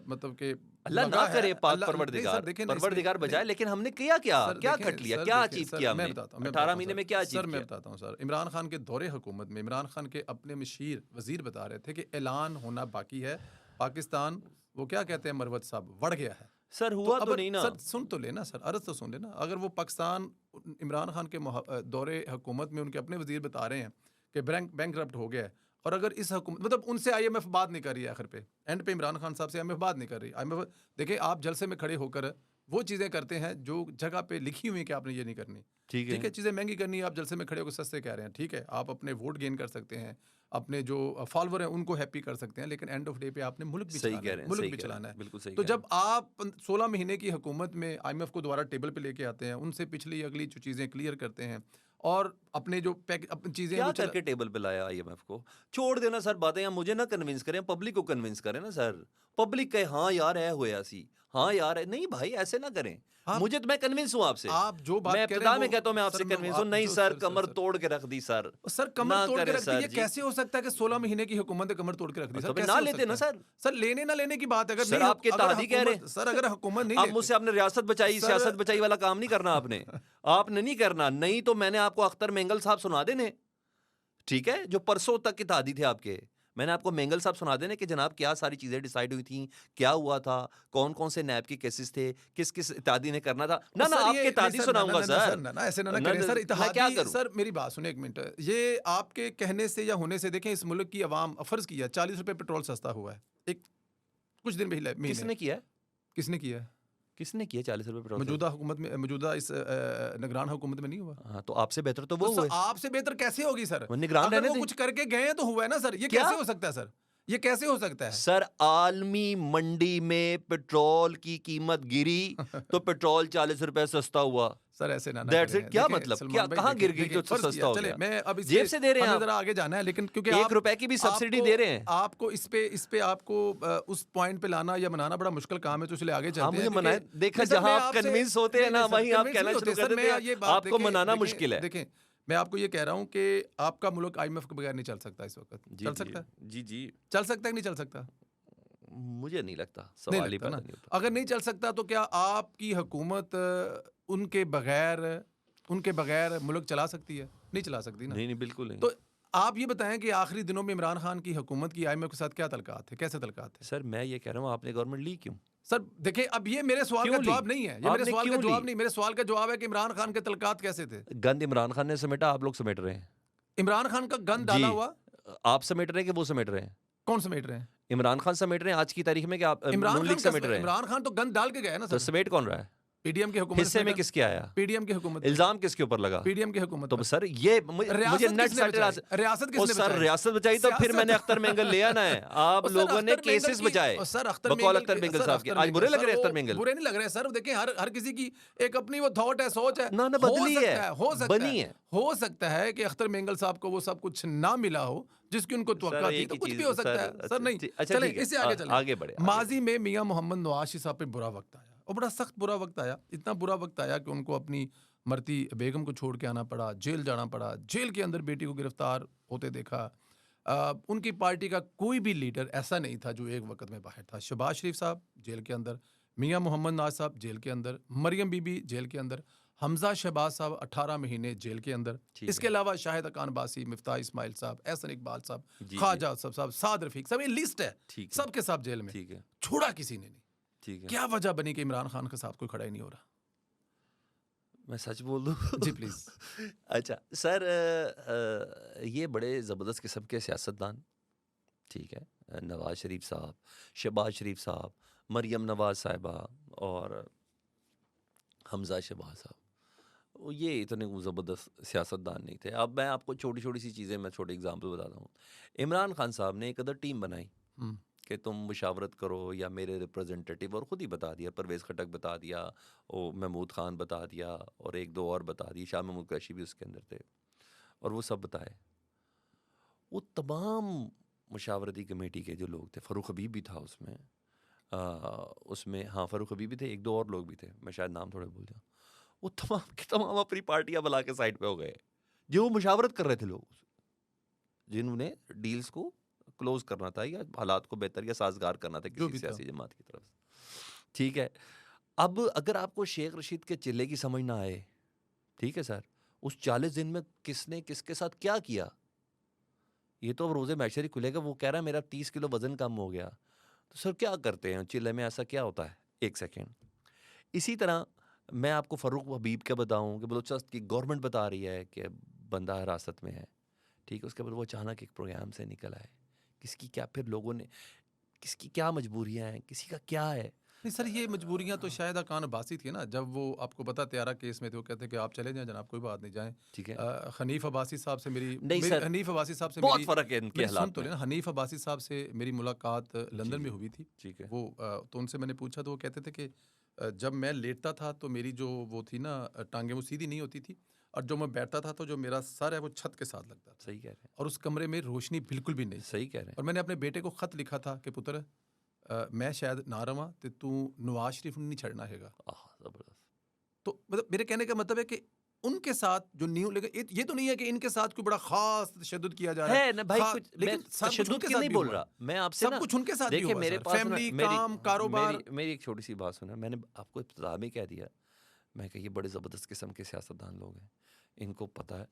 मतलब के अल्लाह ना करे, पाक परवरदिगार बजाए, लेकिन हमने किया क्या कट लिया, क्या अचीव किया हमने 18 महीने में, क्या अचीव किया? मैं बताता हूँ सर, इमरान खान के दौरे हुकूमत में इमरान खान के अपने मशीर वजीर बता रहे थे कि ऐलान होना बाकी है, पाकिस्तान वो क्या कहते हैं मरवत साहब बढ़ गया है। सर हुआ तो नहीं ना सर, सुन तो लेना सर, अर्ज तो सुन लेना। अगर वो पाकिस्तान इमरान खान के दौरे हुकूमत में उनके अपने वजीर बता रहे हैं कि बैंक करप्ट हो गया है, और अगर इस हुकूमत मतलब उनसे आईएमएफ बात नहीं कर रही है, आखिर पे एंड पे इमरान खान साहब से आईएमएफ बात नहीं कर रही। आईएमएफ देखिए, आप जलसे में खड़े होकर वो चीज़ें करते हैं जो जगह पे लिखी हुई है कि आपने ये नहीं करनी, ठीक है, चीज़ें महंगी करनी है, आप जलसे में खड़े होकर सस्ते कह रहे हैं, ठीक है, आप अपने वोट गेन कर सकते हैं, अपने जो फॉलोवर हैं उनको हैप्पी कर सकते हैं, लेकिन एंड ऑफ डे पे आपने मुल्क भी चलाना है, बिल्कुल सही। तो जब आप 16 महीने की हुकूमत में आईएमएफ को दोबारा टेबल पे लेके आते हैं, उनसे पिछली अगली जो चीज़ें क्लियर करते हैं और अपने जो चीज़ें क्या करके टेबल पे लाया आईएमएफ को? छोड़ देना सर बातें, या मुझे ना कन्विंस करें, पब्लिक को कन्विंस करें ना सर। पब्लिक कहे हाँ यार है होया सी, हाँ यार है, नहीं भाई ऐसे ना करें। मुझे तो मैं कन्विंस हूँ आपसे, आप जो बात मैं कह रहे इब्तिदा हैं में कहता हूँ मैं आपसे कन्विंस हूँ। नहीं सर, कमर तोड़ के रख दी सर, कमर तोड़ के रख दी। ये कैसे हो सकता है कि 16 महीने की हुकूमत कमर तोड़ के रख दी? सर ना लेते ना सर, लेने ना लेने की बात है। सर आपके इत्तेहादी कह रहे हैं सर, अगर हुकूमत नहीं, आप मुझसे आपने रियासत बचाई, सियासत बचाई वाला काम नहीं करना आपने, आपने नहीं करना। नहीं तो मैंने आपको अख्तर मेंगल साहब सुना देने, ठीक है, जो परसों तक इत्तेहादी थे आपके, मैंने आपको मेंगल साहब सुना देने कि जनाब क्या सारी चीजें डिसाइड हुई थी, क्या हुआ था, कौन कौन से नैब के केसेस थे, किस किस इत्तेहादी ने करना था। ना आपके इत्तेहादी सुनाऊंगा सर, ऐसे ना करें सर। इत्तेहादी सर, मेरी बात सुने एक मिनट, ये आपके कहने से या होने से, देखें इस मुल्क की आवाम फर्ज किया 40 रुपए पेट्रोल सस्ता हुआ है एक कुछ दिन पहले। किसने किया? किसने किया? किसने किया 40 रुपए पेट्रोल? मौजूदा हुकूमत में, मौजूदा इस निगरान हुकूमत में नहीं हुआ। हाँ, तो आपसे बेहतर तो वो हुआ। आपसे बेहतर कैसे होगी सर? निगरान रहने कुछ करके गए तो हुआ है ना सर। ये कैसे हो सकता है सर? ये कैसे हो सकता है सर? आलमी मंडी में पेट्रोल की कीमत गिरी तो पेट्रोल 40 रुपए सस्ता हुआ सर। ऐसे ना क्या मतलब, क्या कहाँ गिर गई जो सस्ता हो गया? मैं अब जेब से दे रहे हैं, जरा आगे जाना है, लेकिन क्योंकि 1 रुपए की भी सब्सिडी दे रहे हैं आपको, इस पे आपको उस पॉइंट पे लाना या मनाना बड़ा मुश्किल काम है, तो इसलिए आगे चलते हैं। मनाए देखा, जहाँ आप कन्विंस होते हैं ना वहीं आप कहना शुरू कर देते हैं आपको मनाना मुश्किल है। देखें, मैं आपको ये कह रहा हूँ कि आपका मुल्क आईएमएफ के बगैर नहीं चल सकता इस वक्त। चल सकता है? जी चल सकता है कि नहीं चल सकता? मुझे नहीं लगता, सवाल ही पैदा नहीं होता। अगर नहीं चल सकता तो क्या आपकी हुकूमत उनके बगैर मुल्क चला सकती है? नहीं चला सकती ना। नहीं, बिल्कुल नहीं। तो आप ये बताएं कि आखिरी दिनों में इमरान खान की हुकूमत की आईएमएफ के साथ क्या तलकात थे, कैसे तलकात थे? सर मैं ये कह रहा हूँ, आपने गवर्नमेंट ली क्यों? सर देखिए, अब ये मेरे सवाल का जवाब नहीं है, ये मेरे सवाल का जवाब नहीं, मेरे सवाल का जवाब है कि इमरान खान के तलकात कैसे थे? गंद इमरान खान ने समेटा, आप लोग समेट रहे हैं। इमरान खान का गंद डाला हुआ आप समेट रहे हैं कि वो समेट रहे हैं? कौन समेट रहे हैं? इमरान खान समेट रहे हैं आज की तारीख में, कि आप इमरान खान समेट रहे हैं? इमरान खान तो गंद डाल के गए ना सर। तो समेट कौन रहा है? पीडीएम की हुकूमत हिस्से में किसके आया? पीडीएम की हुकूमत इल्जाम किसके ऊपर लगा? पीडीएम की हुकूमत तो सर ये मुझे नेट रियासत किसने सर बचाई? रियासत बचाई तो फिर मैंने अख्तर मेंगल ले आना है। आप और सर लोगों ने अख्तर मेंगल केसेस की- बचाए और सर अख्तर बकौल मेंगल अख्तर की- मेंगल सर साहब के। अख्तर आज बुरे लग सर रहे हैं वो अख्तर मेंगल? बुरे नहीं लग रहे सर। देखें हर किसी की एक अपनी वो थॉट है, सोच है। ना बदली है, हो सकता बनी है, है। हो सकता है कि अख्तर मेंगल साहब को वो सब कुछ ना मिला हो जिसकी उनको तवक्का थी, एक तो ही कुछ चीज भी हो सकता है सर। नहीं अच्छा चले ठीक है, इससे आगे चले। आगे बढ़े माजी में मियां मोहम्मद नवाज साहब पे बुरा वक्त आया, और बड़ा सख्त बुरा वक्त आया। इतना बुरा वक्त आया कि उनको अपनी मरती बेगम को छोड़ के आना पड़ा, जेल जाना पड़ा, जेल के अंदर बेटी को गिरफ्तार होते देखा। उनकी पार्टी का कोई भी लीडर ऐसा नहीं था जो एक वक्त में बाहर था। शहबाज शरीफ साहब जेल के अंदर, मियां मोहम्मद नवाज साहब जेल के अंदर, मरियम बीबी जेल के अंदर, हमजा शहबाज साहब 18 महीने जेल के अंदर। ठीक इसके है। अलावा शाहिद अकान बासी, मिफ्ताह इस्माइल साहब, एहसन इकबाल साहब, जी, ख्वाजा साहब, साद रफीक साहब, ये लिस्ट है। ठीक है, सबके सब जेल में, ठीक है, छोड़ा किसी ने नहीं। ठीक है। क्या वजह बनी कि इमरान खान के साथ कोई खड़ा ही नहीं हो रहा? मैं सच बोल दूं? जी प्लीज। अच्छा सर, ये बड़े ज़बरदस्त किस्म के सियासतदान, ठीक है, नवाज शरीफ साहब, शहबाज शरीफ साहब, मरियम नवाज साहिबा और हमजा शहबाज साहब, ये इतने ज़बरदस्त सियासतदान नहीं थे। अब मैं आपको छोटी छोटी सी चीज़ें, मैं छोटे एग्जांपल बताता हूँ। इमरान खान साहब ने एक अदर टीम बनाई हम्म, कि तुम मुशावरत करो या मेरे रिप्रेजेंटेटिव, और ख़ुद ही बता दिया, परवेज़ खटक बता दिया, वो महमूद ख़ान बता दिया, और एक दो और बता दिए, शाह महमूद कुरैशी भी उसके अंदर थे, और वो सब बताए। वो तमाम मुशावरती कमेटी के जो लोग थे, फ़ारूक हबीब भी था उसमें, उसमें हाँ फ़ारूक हबीब भी थे, एक दो और लोग भी थे, मैं शायद नाम थोड़े भूल जाऊँ। वो तमाम के तमाम अपनी पार्टियां बुला के साइड पे हो गए, जो मुशावरत कर रहे थे लोग, जिन्होंने डील्स को क्लोज करना था या हालात को बेहतर या साजगार करना था जो किसी भी था। सियासी जमात की तरफ से। ठीक है, अब अगर आपको शेख रशीद के चिल्ले की समझ ना आए, ठीक है सर, उस 40 दिन में किसने किसके साथ क्या किया, ये तो अब रोज़े मैशर ही खुलेगा। वो कह रहा है मेरा 30 किलो वजन कम हो गया, तो सर क्या करते हैं चिल्ले में, ऐसा क्या होता है? एक सेकेंड। इसी तरह मैं आपको फ़ारूक हबीब का बताऊं कि बलूचिस्तान की गवर्नमेंट बता रही है कि बंदा हिरासत में है, ठीक है, उसके बाद वो अचानक एक प्रोग्राम से निकल आए, किसकी क्या, फिर लोगों ने किसकी क्या मजबूरियां हैं, किसी का क्या है। नहीं सर, ये मजबूरियां तो शायद अकान अब्बासी थी ना, जब वो आपको पता त्यारा केस में थे, वो कहते कि आप चले जाएं जनाब, कोई बात नहीं, जाएं। ठीक है, हनीफ अब्बासी साहब से नहीं सर, हनीफ अब्बासी साहब से बहुत मेरी फ़र्क है इनके मेरी सुन हालात तो में। लेना, हनीफ अब्बासी साहब से मेरी मुलाकात लंदन जी, में जी, हुई थी। ठीक है, वो तो उनसे मैंने पूछा, तो वो कहते थे कि जब मैं लेटता था तो मेरी जो वो थी ना टांगें, वो सीधी नहीं होती थी, और जो मैं बैठता था तो जो मेरा सर है वो छत के साथ लगता था, सही कह रहे और उस कमरे में रोशनी बिल्कुल भी नहीं हैं, थी। सही कह रहे और मैंने अपने बेटे को खत लिखा था कि पुत्र, मैं शायद ना रवा तो तू नवाज शरीफ नहीं छड़ना हैगा। हैं। ज़बरदस्त। तो मतलब मेरे कहने का मतलब है कि उनके साथ जो न्यू, लेकिन ये तो नहीं है कि इनके साथ कोई बड़ा खास तशद्दुद किया जा रहा है ना भाई, कुछ लेकिन मैं सब कुछ तशद्दुद उनके की साथ नहीं भी बोल हुआ रहा, है। मैं आपसे सब ना, कुछ उनके साथ भी देखिए हुआ मेरे सर, पास फैमिली, मेरी काम, कारोबार। मेरी एक छोटी सी बात सुना, मैंने आपको इब्तिदा में कह दिया, मैं कहा ये बड़े ज़बरदस्त किस्म के सियासतदान लोग हैं, इनको पता है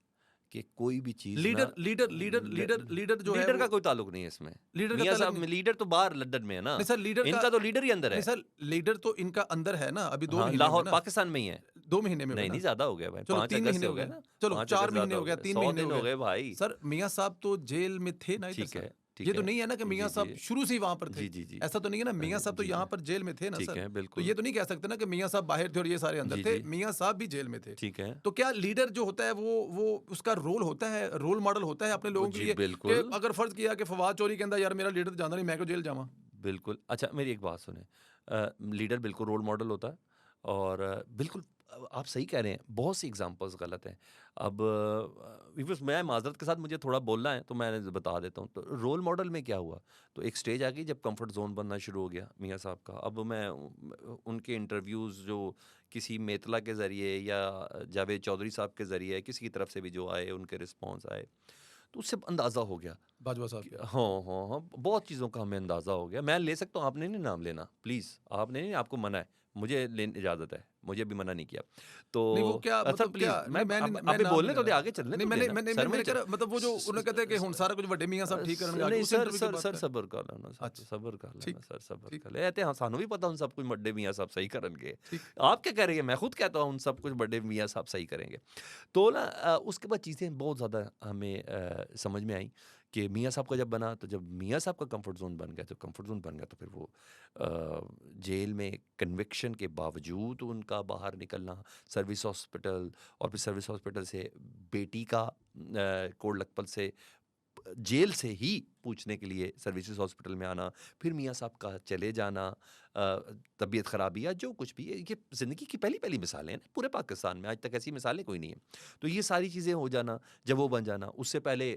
कि कोई भी चीज़ leader leader leader leader leader जो है लीडर का वो, कोई ताल्लुक नहीं है इसमें। लीडर का मियाँ ताल्लुक साहब नहीं। लीडर तो बाहर लंदन में है ना, नहीं सर, लीडर का इनका तो लीडर ही अंदर नहीं है। सर, लीडर तो इनका अंदर है ना, अभी 2 हाँ, महीने हुए लाहौर ना, पाकिस्तान में ही है। 2 महीने में हुए नहीं ना, नहीं, ज़्यादा हो गया भाई, चलो 5 3 अगस्त महीने से हो हो गया गए, ना, चलो 5 4 अगस्त महीने ज़्यादा हो हो गया, गया, 3 100 महीने दिन हो हो गए गए भाई। सर। मियाँ साहब तो जेल में थे ना इधर ठीक सर। है, ठीक ये तो है। नहीं है ना कि मियाँ जी, साहब जी। शुरू से ही वहां पर थे, जी, जी, जी। ऐसा तो नहीं है ना। मियाँ साहब तो जी, यहाँ जी। पर जेल में थे ना ठीक सर। है, तो बिल्कुल। ये तो नहीं कह सकते ना कि मियाँ साहब बाहर थे और ये सारे अंदर जी, थे, जी। मियाँ साहब भी जेल में थे। ठीक है। तो क्या लीडर जो होता है वो उसका रोल होता है, रोल मॉडल होता है अपने लोगों के जी, लिए, कि बिल्कुल, अगर फर्ज किया कि फवाद चौधरी कहता यार मेरा लीडर तो जाना नहीं, मैं क्यों जेल जावा। बिल्कुल। अच्छा मेरी एक बात सुनें, लीडर बिल्कुल रोल मॉडल होता है, और बिल्कुल आप सही कह रहे हैं, बहुत सी एग्जांपल्स गलत हैं। अब बिकॉज़ मैं माज़रत के साथ मुझे थोड़ा बोलना है तो मैं बता देता हूँ। तो रोल मॉडल में क्या हुआ, तो एक स्टेज आ गई जब कंफर्ट ज़ोन बनना शुरू हो गया मियाँ साहब का। अब मैं उनके इंटरव्यूज़ जो किसी मेतला के ज़रिए या जावेद चौधरी साहब के ज़रिए किसी की तरफ से भी जो आए, उनके रिस्पॉन्स आए, तो उससे अंदाज़ा हो गया बाजवा साहब कि के। हाँ, हाँ, हाँ, बहुत चीज़ों का हमें अंदाज़ा हो गया। मैं ले सकता हूँ, आपने नहीं नाम लेना, प्लीज़, आपने नहीं, आपको मना है, मुझे इजाज़त है, मुझे भी मना नहीं किया। तो नहीं वो क्या सर मतलब प्लीज़, क्या, नहीं मैं नहीं, अब मैं अभी नाम बोलने नहीं तो ले दे, रहा। आगे चलने नहीं तो मैंने देना। मैंने सर मैंने मुझे कहा मतलब वो जो उन्होंने कहते हैं कि हुन सारा कुछ बड़े मियाँ साहब ठीक करनगे, नहीं उस सर, इंटरव्यू की बात सर कर। सबर कर लेना सर, अच्छा, सबर कर लेना ठीक सर, सबर ठीक कर ले। कहते हैं सानू भी पता उन सब कुछ बड़े मियाँ साहब सही करनगे। ठीक। आप क्या कह रही है, मैं खुद कहता हूँ उन सब कुछ बड़े मियाँ साहब सही करेंगे। तो ना उसके बाद चीज़ें बहुत ज़्यादा हमें समझ में आई कि मियाँ साहब का जब बना, तो जब मियाँ साहब का कंफर्ट जोन बन गया, तो कंफर्ट जोन बन गया, तो फिर वो जेल में कन्विक्शन के बावजूद उनका बाहर निकलना, सर्विस हॉस्पिटल, और फिर सर्विस हॉस्पिटल से बेटी का कोट लखपत से जेल से ही पूछने के लिए सर्विसेज हॉस्पिटल में आना, फिर मियाँ साहब का चले जाना, तबीयत खराबी या जो कुछ भी है, ये ज़िंदगी की पहली पहली मिसालें हैं ना पूरे पाकिस्तान में, आज तक ऐसी मिसालें कोई नहीं है। तो ये सारी चीज़ें हो जाना, जब वो बन जाना, उससे पहले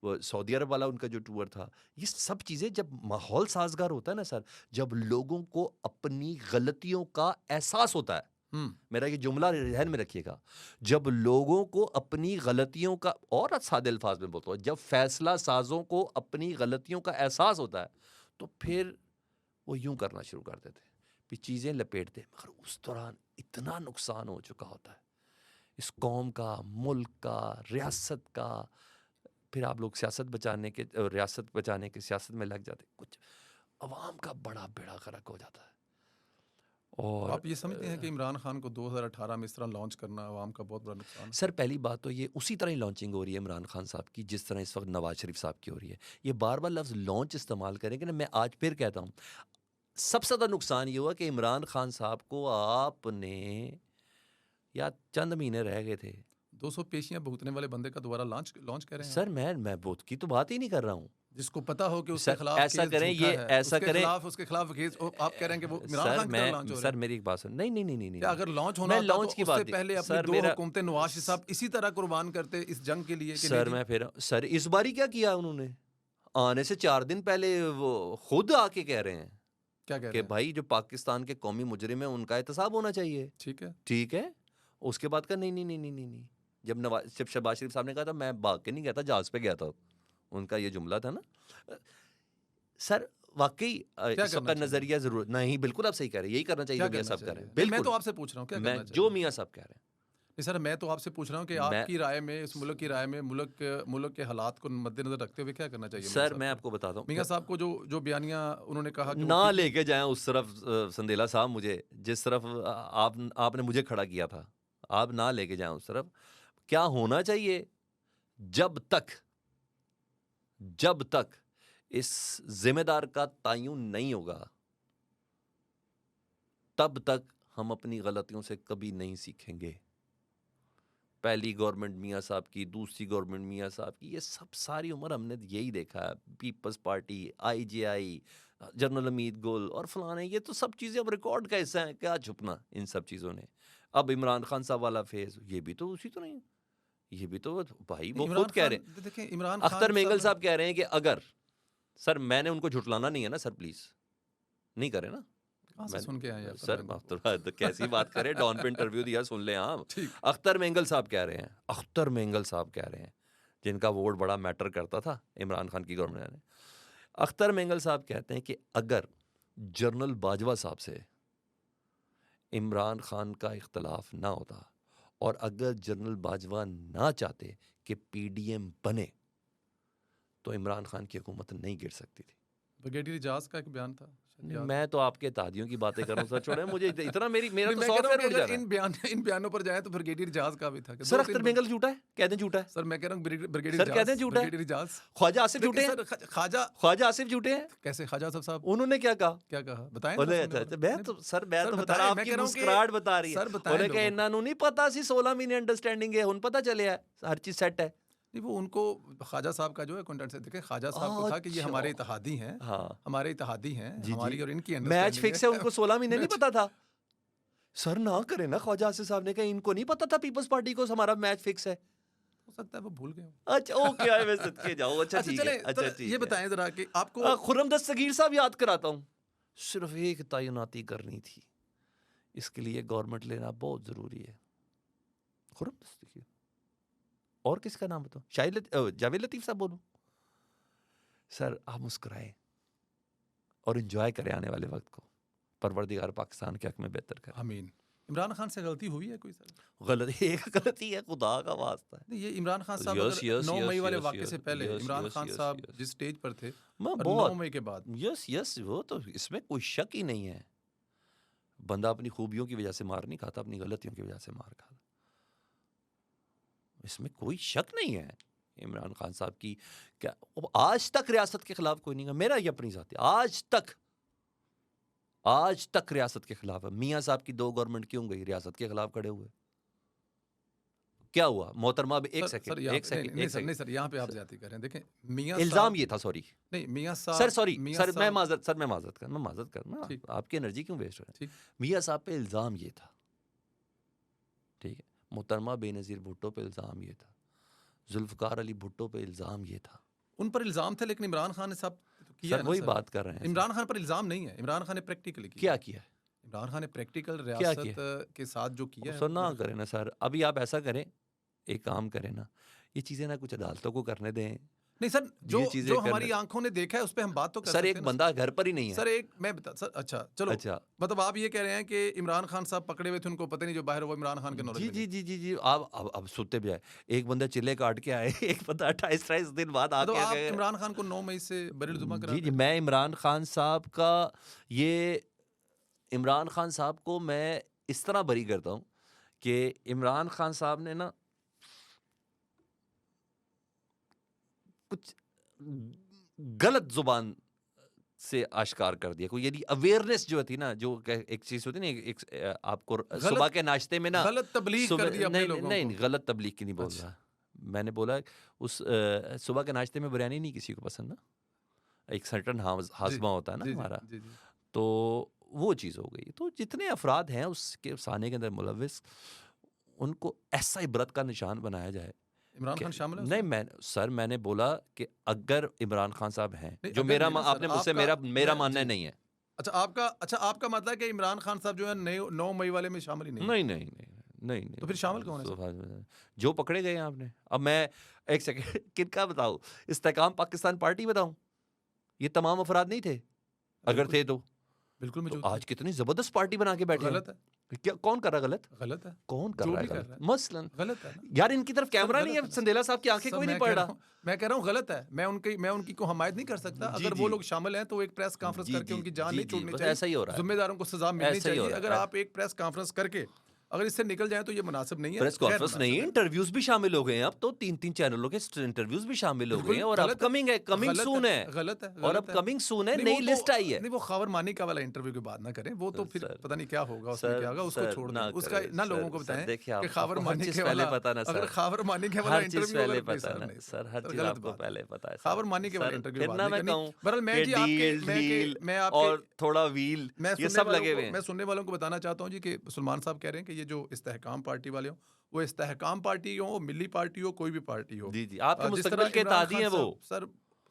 वो सऊदी अरब वाला उनका जो टूर था, ये सब चीज़ें जब माहौल साजगार होता है ना सर, जब लोगों को अपनी गलतियों का एहसास होता है, मेरा ये जुमला ध्यान में रखिएगा, जब लोगों को अपनी गलतियों का, और सादे अल्फाज में बोलता हूँ, जब फैसला साजों को अपनी गलतियों का एहसास होता है, तो फिर वो यूं करना शुरू कर देते, फिर चीज़ें लपेटते, मगर उस दौरान इतना नुकसान हो चुका होता है इस कौम का, मुल्क का, रियासत का, फिर आप लोग रियासत बचाने के सियासत में लग जाते, कुछ अवाम का बड़ा बेड़ा गर्क हो जाता है। तो और आप ये समझते हैं कि इमरान खान को 2018 में इस तरह लॉन्च करना आवाम का बहुत बड़ा नुकसान है? सर पहली बात तो ये उसी तरह ही लॉन्चिंग हो रही है इमरान खान साहब की, जिस तरह इस वक्त नवाज शरीफ साहब की हो रही है। ये बार बार लफ्ज़ लॉन्च इस्तेमाल करेंगे ना, मैं आज फिर कहता हूँ, सबसे ज़्यादा नुकसान ये हुआ कि इमरान खान साहब को आपने, या चंद महीने रह गए थे 200 पेशियां भुगतने वाले बंदे का दोबारा लॉन्च लॉन्च करें आप? सर, मैं वोट की तो बात ही नहीं कर रहा हूँ जिसको पता हो कि उसके सर। खिलाफ ऐसा केस करें, झूठा ये है, ऐसा करें, उसके खिलाफ केस आप कह रहे हैं कि वो इमरान सर खान की तरह लॉन्च हो रहा सर है? मेरी एक बात सुन, नहीं नहीं नहीं नहीं नहीं क्या अगर लॉन्च होना मैं होता लॉन्च तो की उससे बात नहीं- पहले अपनी सर 2 मेरा हुकूमतें नवाज शरीफ साहब इसी तरह कुर्बान करते इस जंग के लिए कि सर नहीं मैं जी? फिर सर इस बारी क्या किया उन्होंने, आने से 4 दिन पहले वो खुद आके कह रहे हैं क्या कह कि रहे हैं? भाई जो पाकिस्तान के कौमी मुजरिम है उनका एहतसाब होना चाहिए। ठीक है। ठीक है, उसके बाद का नहीं नहीं नहीं नहीं नहीं नहीं, जब शहबाज शरीफ साहब ने कहा था मैं भाग के नहीं गया था, जहाज पे गया था, उनका ये जुमला था ना सर, वाकई क्या इस वक्त करना का चाहिए? नजरिया जरूर नहीं, बिल्कुल आप सही कह रहे हैं, यही करना चाहिए क्या जो मियाँ करना साहब कह चाहिए? रहे हैं, नहीं, मैं तो बिल्कुल। आपसे पूछ रहा हूँ क्या मैं करना जो चाहिए? मियाँ साहब कह रहे हैं, नहीं सर, मैं तो आपसे पूछ रहा हूँ कि मैं आपकी राय में, इस मुल्क की राय में, मुल्क के हालात को मद्देनजर रखते हुए क्या करना चाहिए मियाँ सर साहब मैं को? आपको बताता मियाँ हूँ, साहब को जो बयानियां उन्होंने कहा कि वो ना ठीक नहीं। लेके जाएं उस तरफ संदेला साहब, मुझे जिस तरफ आपने मुझे खड़ा किया था, आप ना लेके जाएं उस तरफ। क्या होना चाहिए, जब तक इस जिम्मेदार का तयन नहीं होगा, तब तक हम अपनी गलतियों से कभी नहीं सीखेंगे। पहली गवर्नमेंट मियाँ साहब की, दूसरी गवर्नमेंट मियाँ साहब की, ये सब सारी उम्र हमने यही देखा है, पीपल्स पार्टी, IJI, जनरल हमीद गुल और फलाने, ये तो सब चीज़ें अब रिकॉर्ड का हिस्सा है, क्या छुपना इन सब चीज़ों ने। अब इमरान खान साहब वाला फेज, ये भी तो उसी तो नहीं, ये भी तो भाई वो इमरान खुद कह रहे खान, हैं, देखिए इमरान अख्तर खान मेंगल साहब साहब कह रहे हैं कि अगर, सर मैंने उनको झुटलाना नहीं है ना सर, प्लीज़ नहीं करें ना, कहाँ से मैं सुन के आए यार सर मेंगल? तो कैसी बात करें, डॉन पे इंटरव्यू दिया, सुन लें आप। ठीक। अख्तर मेंगल साहब कह रहे हैं, अख्तर मेंगल साहब कह रहे हैं, जिनका वोट बड़ा मैटर करता था इमरान खान की गवर्नमेंट ने, अख्तर मेंगल साहब कहते हैं कि अगर जनरल बाजवा साहब से इमरान खान का इख्तलाफ ना होता, और अगर जनरल बाजवा ना चाहते कि PDM बने, तो इमरान खान की हुकूमत नहीं गिर सकती थी। ब्रिगेडियर इजाज का एक बयान था, शायद याद है। मैं तो आपके तादियों की बातें कर रहा हूँ सर, छोड़े मुझे इतना, मेरा नहीं, तो मैं कह रहा हूँ सॉफ्टवेयर कि उड़ अगर जा रहा है। इन बयानों पर जाए तो ब्रिगेडियर इजाज का भी था कि सर 2-3 अख्तर मेंगल झूठा है, कहते हैं झूठा है, सर मैं कह रहा हूँ ब्रिगेडियर सर कहते हैं इजाज, झूठा है, ब्रिगेडियर इजाज। ख्वाजा आसिफ झूठे देखिए हैं, सर, ख्वाजा ख्वाजा आसिफ झूठे हैं, कैसे, ख्वाजा साहब उन्होंने क्या कहा, क्या कहा बताएं जरा उन्हें सुनने अच्छा वालों मैं को। तो सर मैं सर तो बता बताएं, रहा, मैं आपकी कह रहा हूँ कि मुस्कुराहट बता रही है, सर बताएं उन्हें कहा लोगों को। इन्होंने नहीं पता सी 16 महीने अंडरस्टैंडिंग है, उन पता चले है हर चीज सेट है। नहीं, वो उनको ख्वाजा साहब का जो है कॉन्टेंट से देखे, ख्वाजा साहब को था कि ये अच्छा, हमारे इत्तेहादी हैं, हाँ हमारे इत्तेहादी हैं, जी जी, हमारी और इनकी मैच अंडरस्टैंडिंग फिक्स है, उनको 16 महीने नहीं मैच- पता था। सर ना करे ना, ख्वाजा आसिफ साहब ने कहा इनको नहीं पता था पीपल्स पार्टी को हमारा मैच फिक्स है। हो सकता है वो भूल गए हों। अच्छा ओके, आए मैं सदके जाऊँ, अच्छा ठीक है, चलें, अच्छा तो ठीक ये है। बताएं जरा कि आपको खुर्रम दस्तगीर साहब याद कराता हूँ, सिर्फ एक तैनाती करनी थी, इसके लिए गवर्नमेंट लेना बहुत ज़रूरी है। खुर्रम दस्तगीर, और किसका नाम बताओ, जावेद लतीफ़ साहब बोलूं? सर आप मुस्कुराएं और एंजॉय करें आने वाले वक्त को, परवरदिगार पाकिस्तान के हक में बेहतर करे। आमीन। इमरान खान से गलती हुई है कोई सर? गलती एक गलती है, खुदा का वास्ता है। नहीं, ये इमरान खान साहब यस अगर यस 9 मई यस वाले यस वाक़े से यस पहले yes Imran yes Khan yes साहब यस, जिस स्टेज पर थे मैं और 9 बहुत मई के बाद यस यस, वो तो इसमें कोई शक ही नहीं है, बंदा अपनी खूबियों की वजह से मार नहीं खाता, अपनी गलतियों की वजह से मार खाता, इसमें कोई शक नहीं है, इमरान खान साहब की क्या, वो आज तक रियासत के खिलाफ कोई नहीं कहा, मेरा ये अपनी ज़ाती आज तक रियासत के खिलाफ है। मियाँ साहब की 2 गवर्नमेंट क्यों गई, रियासत के खिलाफ खड़े हुए, क्या हुआ मोहतरमा? अब एक सर सेकंड, यहाँ एक पे नहीं सेकंड, नहीं एक सर, नहीं सेकंड, सर, यहाँ पे आप ज्यादा कर रहे हैं। देखें मियाँ इल्जाम साहब, ये था, सॉरी नहीं मियाँ सर, साहब, सॉरी मियाँ सर, मैं साहब, माजरत, सर मैं माजरत कर, मैं ठीक आपकी एनर्जी क्यों वेस्ट हो रहा है? ठीक, मियाँ साहब पे इल्जाम ये था, ठीक है, मोहतरमा बेनज़ीर भुट्टो पे इल्जाम ये था, जुल्फ़कार अली भुट्टो पे इल्जाम ये था। उन पर इल्जाम थे, लेकिन इमरान खान ने साहब तो किया सर है ना वही सर। बात कर रहे हैं, सर इमरान खान पर इल्जाम नहीं है, इमरान खान ने प्रैक्टिकली किया क्या है। किया है, इमरान खान ने प्रैक्टिकल क्या रियासत किया? के साथ जो किया है सर वो ना मेरे करें ना सर, अभी आप ऐसा करें, एक काम करें ना, ये चीज़ें ना कुछ अदालतों को करने दें, नहीं सर, जो ये चीज़ें जो करने, हमारी आंखों ने देखा है उस पे हम बात तो कर सर सकते एक हैं ना बंदा घर पर ही नहीं है। सर। एक मैं बता सर, अच्छा चलो, अच्छा, मतलब आप ये कह रहे हैं कि इमरान खान साहब पकड़े हुए थे, उनको पता नहीं जो बाहर वो इमरान खान के नॉलेज जी में जी नहीं। जी जी जी, आप अब सुनते भी आए, एक बंदा चिल्ले काट के आए, एक बंदा 28-28 दिन बाद मतलब आके आप इमरान खान को 9 मई से बरिल-जुमा करा जी जी, रहे हैं। मैं इमरान खान साहब का ये, इमरान खान साहब को मैं इस तरह बरी करता हूँ कि इमरान खान साहब ने ना कुछ गलत जुबान से आश्कार कर दिया, कोई यदि अवेयरनेस जो थी ना, जो एक चीज होती है ना, आपको सुबह गलत के नाश्ते में ना, गलत तबलीग कर सुबह दी अपने नहीं लोगों नहीं को। नहीं, गलत तबलीग की नहीं बोल अच्छा, रहा, मैंने बोला उस सुबह के नाश्ते में बिरयानी नहीं किसी को पसंद ना, एक सर्टन जी, हाजमा होता है ना जी, जी, हमारा, जी, जी। तो वो चीज़ हो गई। तो जितने अफराद हैं उसके साने के अंदर मुलविस, उनको ऐसा इबरत का निशान बनाया जाए इमरान कि खान शामिल है नहीं, उसमें? मैंने बोला कि अगर इमरान खान साहब हैं, नहीं, जो अगर नहीं ना सर, आपने मुझसे आपका मेरा मैं मानना जी। नहीं है। अच्छा आपका मतलब है कि इमरान खान साहब जो है 9 मई वाले में शामिल ही नहीं है। नहीं नहीं नहीं नहीं नहीं तो फिर शामिल कौन है सर? सुबह जो पकड़े गए हैं आपने, अब मैं एक सेकंड किनका बताऊं, इस्तेकाम पाकिस्तान पार्टी बताऊं, ये तमाम अफराद नहीं थे, अगर बिल्कुल, थे तो बिल्कुल तो मौजूद थे। आज कितनी जबरदस्त पार्टी बना के बैठे हैं। गलत है, क्या कौन कर रहा है गलत, गलत है। कौन कर जो रहा है भी कर गलत, रहा है, मसलन गलत है ना। यार इनकी तरफ सर कैमरा नहीं गलत है, है ना सर। संदेला साहब की आंखें सर कोई नहीं मैं पड़ कह रहा रहा। हूँ, गलत है। मैं उनकी को हमायत नहीं कर सकता। जी अगर वो जी लोग शामिल हैं तो एक प्रेस कॉन्फ्रेंस जी करके जी उनकी जान जी नहीं जी, छोड़नी बस चाहिए। ऐसा ही हो रहा है, जिम्मेदारों को सजा मिलनी ऐसा ही हो चाहिए। रहा अगर है। आप एक प्रेस कॉन्फ्रेंस करके अगर इससे निकल जाएं तो ये मुनासिब नहीं है, प्रेस गैर कॉन्फ्रेंस नहीं, मुनासिब है। इंटरव्यूज भी शामिल हो गए हैं, अब तो 3-3 चैनलों के इंटरव्यूज भी शामिल हो गए हैं, बिल्कुल और गलत है, अपकमिंग है, कमिंग गलत सून है, गलत है, और गलत अब है। कमिंग सून है, नहीं नई वो लिस्ट आई तो है। नहीं, वो खबर मानी का वाला इंटरव्यू की बात ना करें, वो तो फिर सर पता नहीं क्या होगा, उसमें सर क्या होगा, उसको सर छोड़ ना दें। उसका करें ना लोगों को सर, बताएं देखिए कि खबर आपको हर मानी चीज के पहले वाला, पता ना अगर सर, खबर मानी के वाला हर चीज इंटरव्यू पहले अगर नहीं पता सर, ना नहीं सर, सर, हर सर चीज गलत आपको बात है। पहले पता है खबर सर। मानी के वाले सर इंटरव्यू फिर बात ना नहीं मैं करनी। कहूँ बहरहाल मैं कि जी आपके डील ढील मैं आपके और थोड़ा व्हील, मैं ये सुनने सब वालों लगे हुए को हैं। मैं सुनने वालों को बताना चाहता हूँ जी कि सलमान साहब कह रहे हैं कि ये जो इस्तेहकाम पार्टी वाले हों, वो इस्तेहकाम पार्टी हो, मिली पार्टी हो, कोई भी पार्टी हो, जी जी, आपके जिस मुस्तकबिल तरह के इमरान तादी खान हैं वो, साहब सर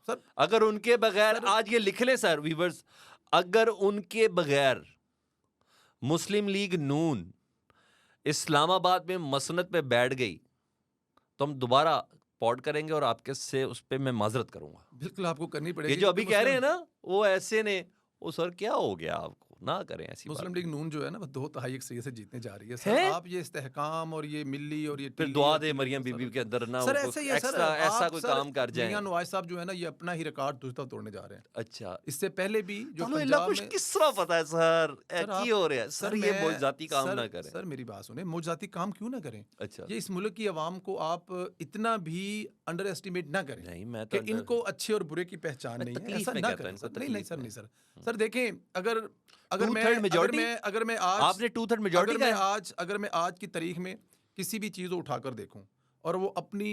सर अगर उनके बगैर, सर आज ये लिख लें सर व्यूवर्स, अगर उनके बगैर मुस्लिम लीग नून इस्लामाबाद में मसनद पे बैठ गई तो हम दोबारा पॉड करेंगे और आपके से उस पे मैं माजरत करूंगा। बिल्कुल आपको करनी ये पड़ेगी, जो अभी क्योंकि कह रहे हैं ना वो ऐसे ने, वो सर क्या हो गया आपको, ना करें ऐसी मुस्लिम बात लीग नून जो है ना वो 2 तिहाई अक्सरियत से जीतने जा रही है सर। है। आप ये इस्तेहकाम और ये मिल्ली और ये फिर टिल्ली दुआ और दे तिल्ली मरियम तो बीबी सर के अंदर ना सर वो ऐसे ही है सर। एक्स्ट्रा ऐसा आप कोई सर काम कर मियां जाए। नवाज साहब जो है ना ये अपना ही रिकॉर्ड दूसरा तोड़ने जा रहे हैं। अच्छा, इससे पहले भी जो चलो इल्ला पंजाब कुछ में किस तरह पता है सर, सर की आप हो रहा है सर, ये मैं मौजाती काम सर ना करें। सर मेरी बात सुने, मौजाती काम क्यों ना करें? अच्छा ये इस मुल्क की आवाम को आप इतना भी अंडर एस्टिमेट ना करें नहीं, मैं कि तो इनको अच्छे और बुरे की पहचान मैं नहीं है। तकलीफ ऐसा में ना कहता हूं करें इनको, सर। नहीं नहीं तकलीफ सर, में। नहीं सर। सर देखें, अगर अगर 2/3 मेजॉरिटी अगर मैं आज आपने 2/3 मेजॉरिटी का अगर मैं आज की तारीख में किसी भी चीज़ को उठाकर देखूं और वो अपनी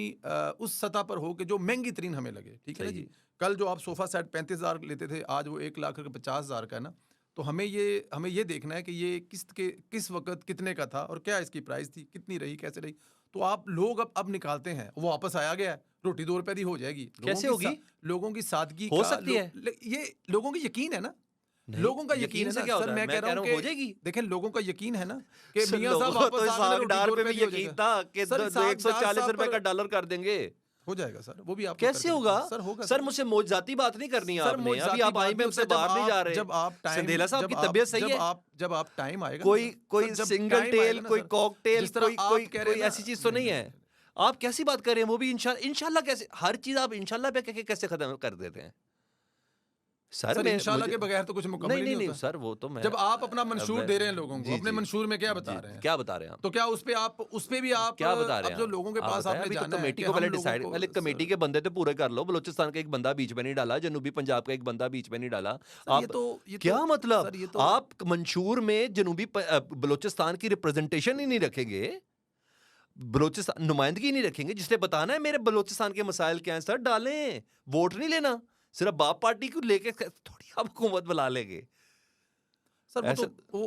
उस सतह पर हो कि जो महंगी तरीन हमें लगे, ठीक है ना सही जी। कल जो आप सोफ़ा सेट 35,000 लेते थे, आज वो 1,50,000 का है ना। तो हमें ये देखना है कि ये किस वक्त कितने का था और क्या इसकी प्राइस थी, कितनी रही, कैसे रही। तो आप लोग अब निकालते हैं, वो वापस आया गया है, रोटी 2 रुपए दी हो जाएगी। कैसे होगी? लोगों की सादगी हो का सकती है। ये लोगों की यकीन है ना। नहीं, लोगों का यकीन है से ना क्या सर। होता है? मैं कह रहा हूँ हो कि जाएगी। देखें, लोगों का यकीन है ना कि सर, मियां साहब लोगों को वापस तो आ गए, इसाक रोटी डार 2 पे रुपए भी दी हो यकीन जाएगा। था कि सर, इसाक डार 140 साहब रुपए का पर डॉलर कर देंगे। हो जाएगा सर, वो भी आप कैसे होगा सर? होगा सर, मुझसे मौजाती बात नहीं करनी है सर आपने, अभी मौजाती आप आई में बात से बाहर नहीं जा रहे। जब आप टाइम संदेला साहब की जब आप तबीयत सही है? जब आप टाइम आएगा ना कोई सर, कोई सर, जब सिंगल टाइम आएगा टेल, ना कोई सर, कॉकटेल, जिस तरह कोई आप कोई कह रहे कोई हैं ना, ऐसी चीज तो नहीं है। आप कैसी बात कर रहे हैं? वो भी इंशाल्लाह कैसे, हर चीज आप इंशाल्लाह पे कैसे खत्म कर देते हैं? सर सर मैं इंशाल्लाह मुझे के बगैर तो कुछ मुकम्मल ही नहीं नहीं नहीं होता। सर वो तो मैं जब आप अपना मंशूर मैं- दे रहे हैं लोगों को, जी अपने जी मंशूर में क्या बता जी रहे हैं, क्या बता रहे हैं आप? तो क्या उस पे भी आप क्या बता रहे अब हैं जो आप? लोगों के आप पास बताएं, आपने अभी तो जाना है कमेटी कि को हम पहले लोगों डिसाइड, को पहले कमेटी के बंदे तो पूरे कर लो। बलोचिस्तान का एक बंदा बीच में नहीं डाला, जनूबी पंजाब का एक बंदा बीच में नहीं डाला। आप ये क्या तो मतलब सर ये तो आप मंशूर में बलोचिस्तान की रिप्रेजेंटेशन ही नहीं रखेंगे, बलोचिस्तान नुमाइंदगी नहीं रखेंगे, जिसने बताना है मेरे बलोचिस्तान के मसाइल क्या हैं। सर डालें, वोट नहीं लेना, सिर्फ बाप पार्टी को लेके थोड़ी आप हुकूमत बुला लेंगे। सर ऐसे वो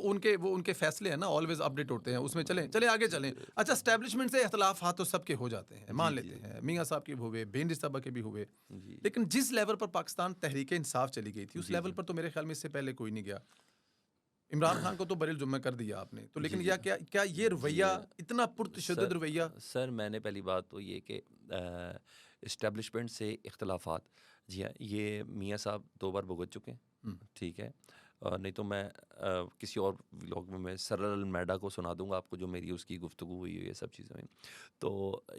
उनके फैसले हैं ना, ऑलवेज अपडेट होते हैं उसमें। चले आगे चलें। अच्छा, एस्टेब्लिशमेंट से इख्तलाफात तो सबके हो जाते हैं, मान जी, लेते हैं, मियां साहब के भी हुए, बेनज़ीर साहब के भी हुए, जी लेकिन जिस लेवल पर पाकिस्तान तहरीक इंसाफ चली गई थी, उस जी लेवल जी पर तो मेरे ख्याल में इससे पहले कोई नहीं गया। इमरान खान को तो बरिल जुम्मे कर दिया आपने, तो जी लेकिन जी या क्या क्या ये जी रवैया, इतना पुरतशद्दुद सर रवैया? सर मैंने पहली बात तो ये कि इस्टेब्लिशमेंट से इख्तलाफात, जी हाँ, ये मियाँ साहब 2 बार भुगत चुके हैं, हम्म, ठीक है। नहीं तो मैं किसी और व्लॉग में मैं सरल मैडा को सुना दूंगा आपको, जो मेरी उसकी गुफ्तगू हुई है, ये सब चीज़ें हुई। तो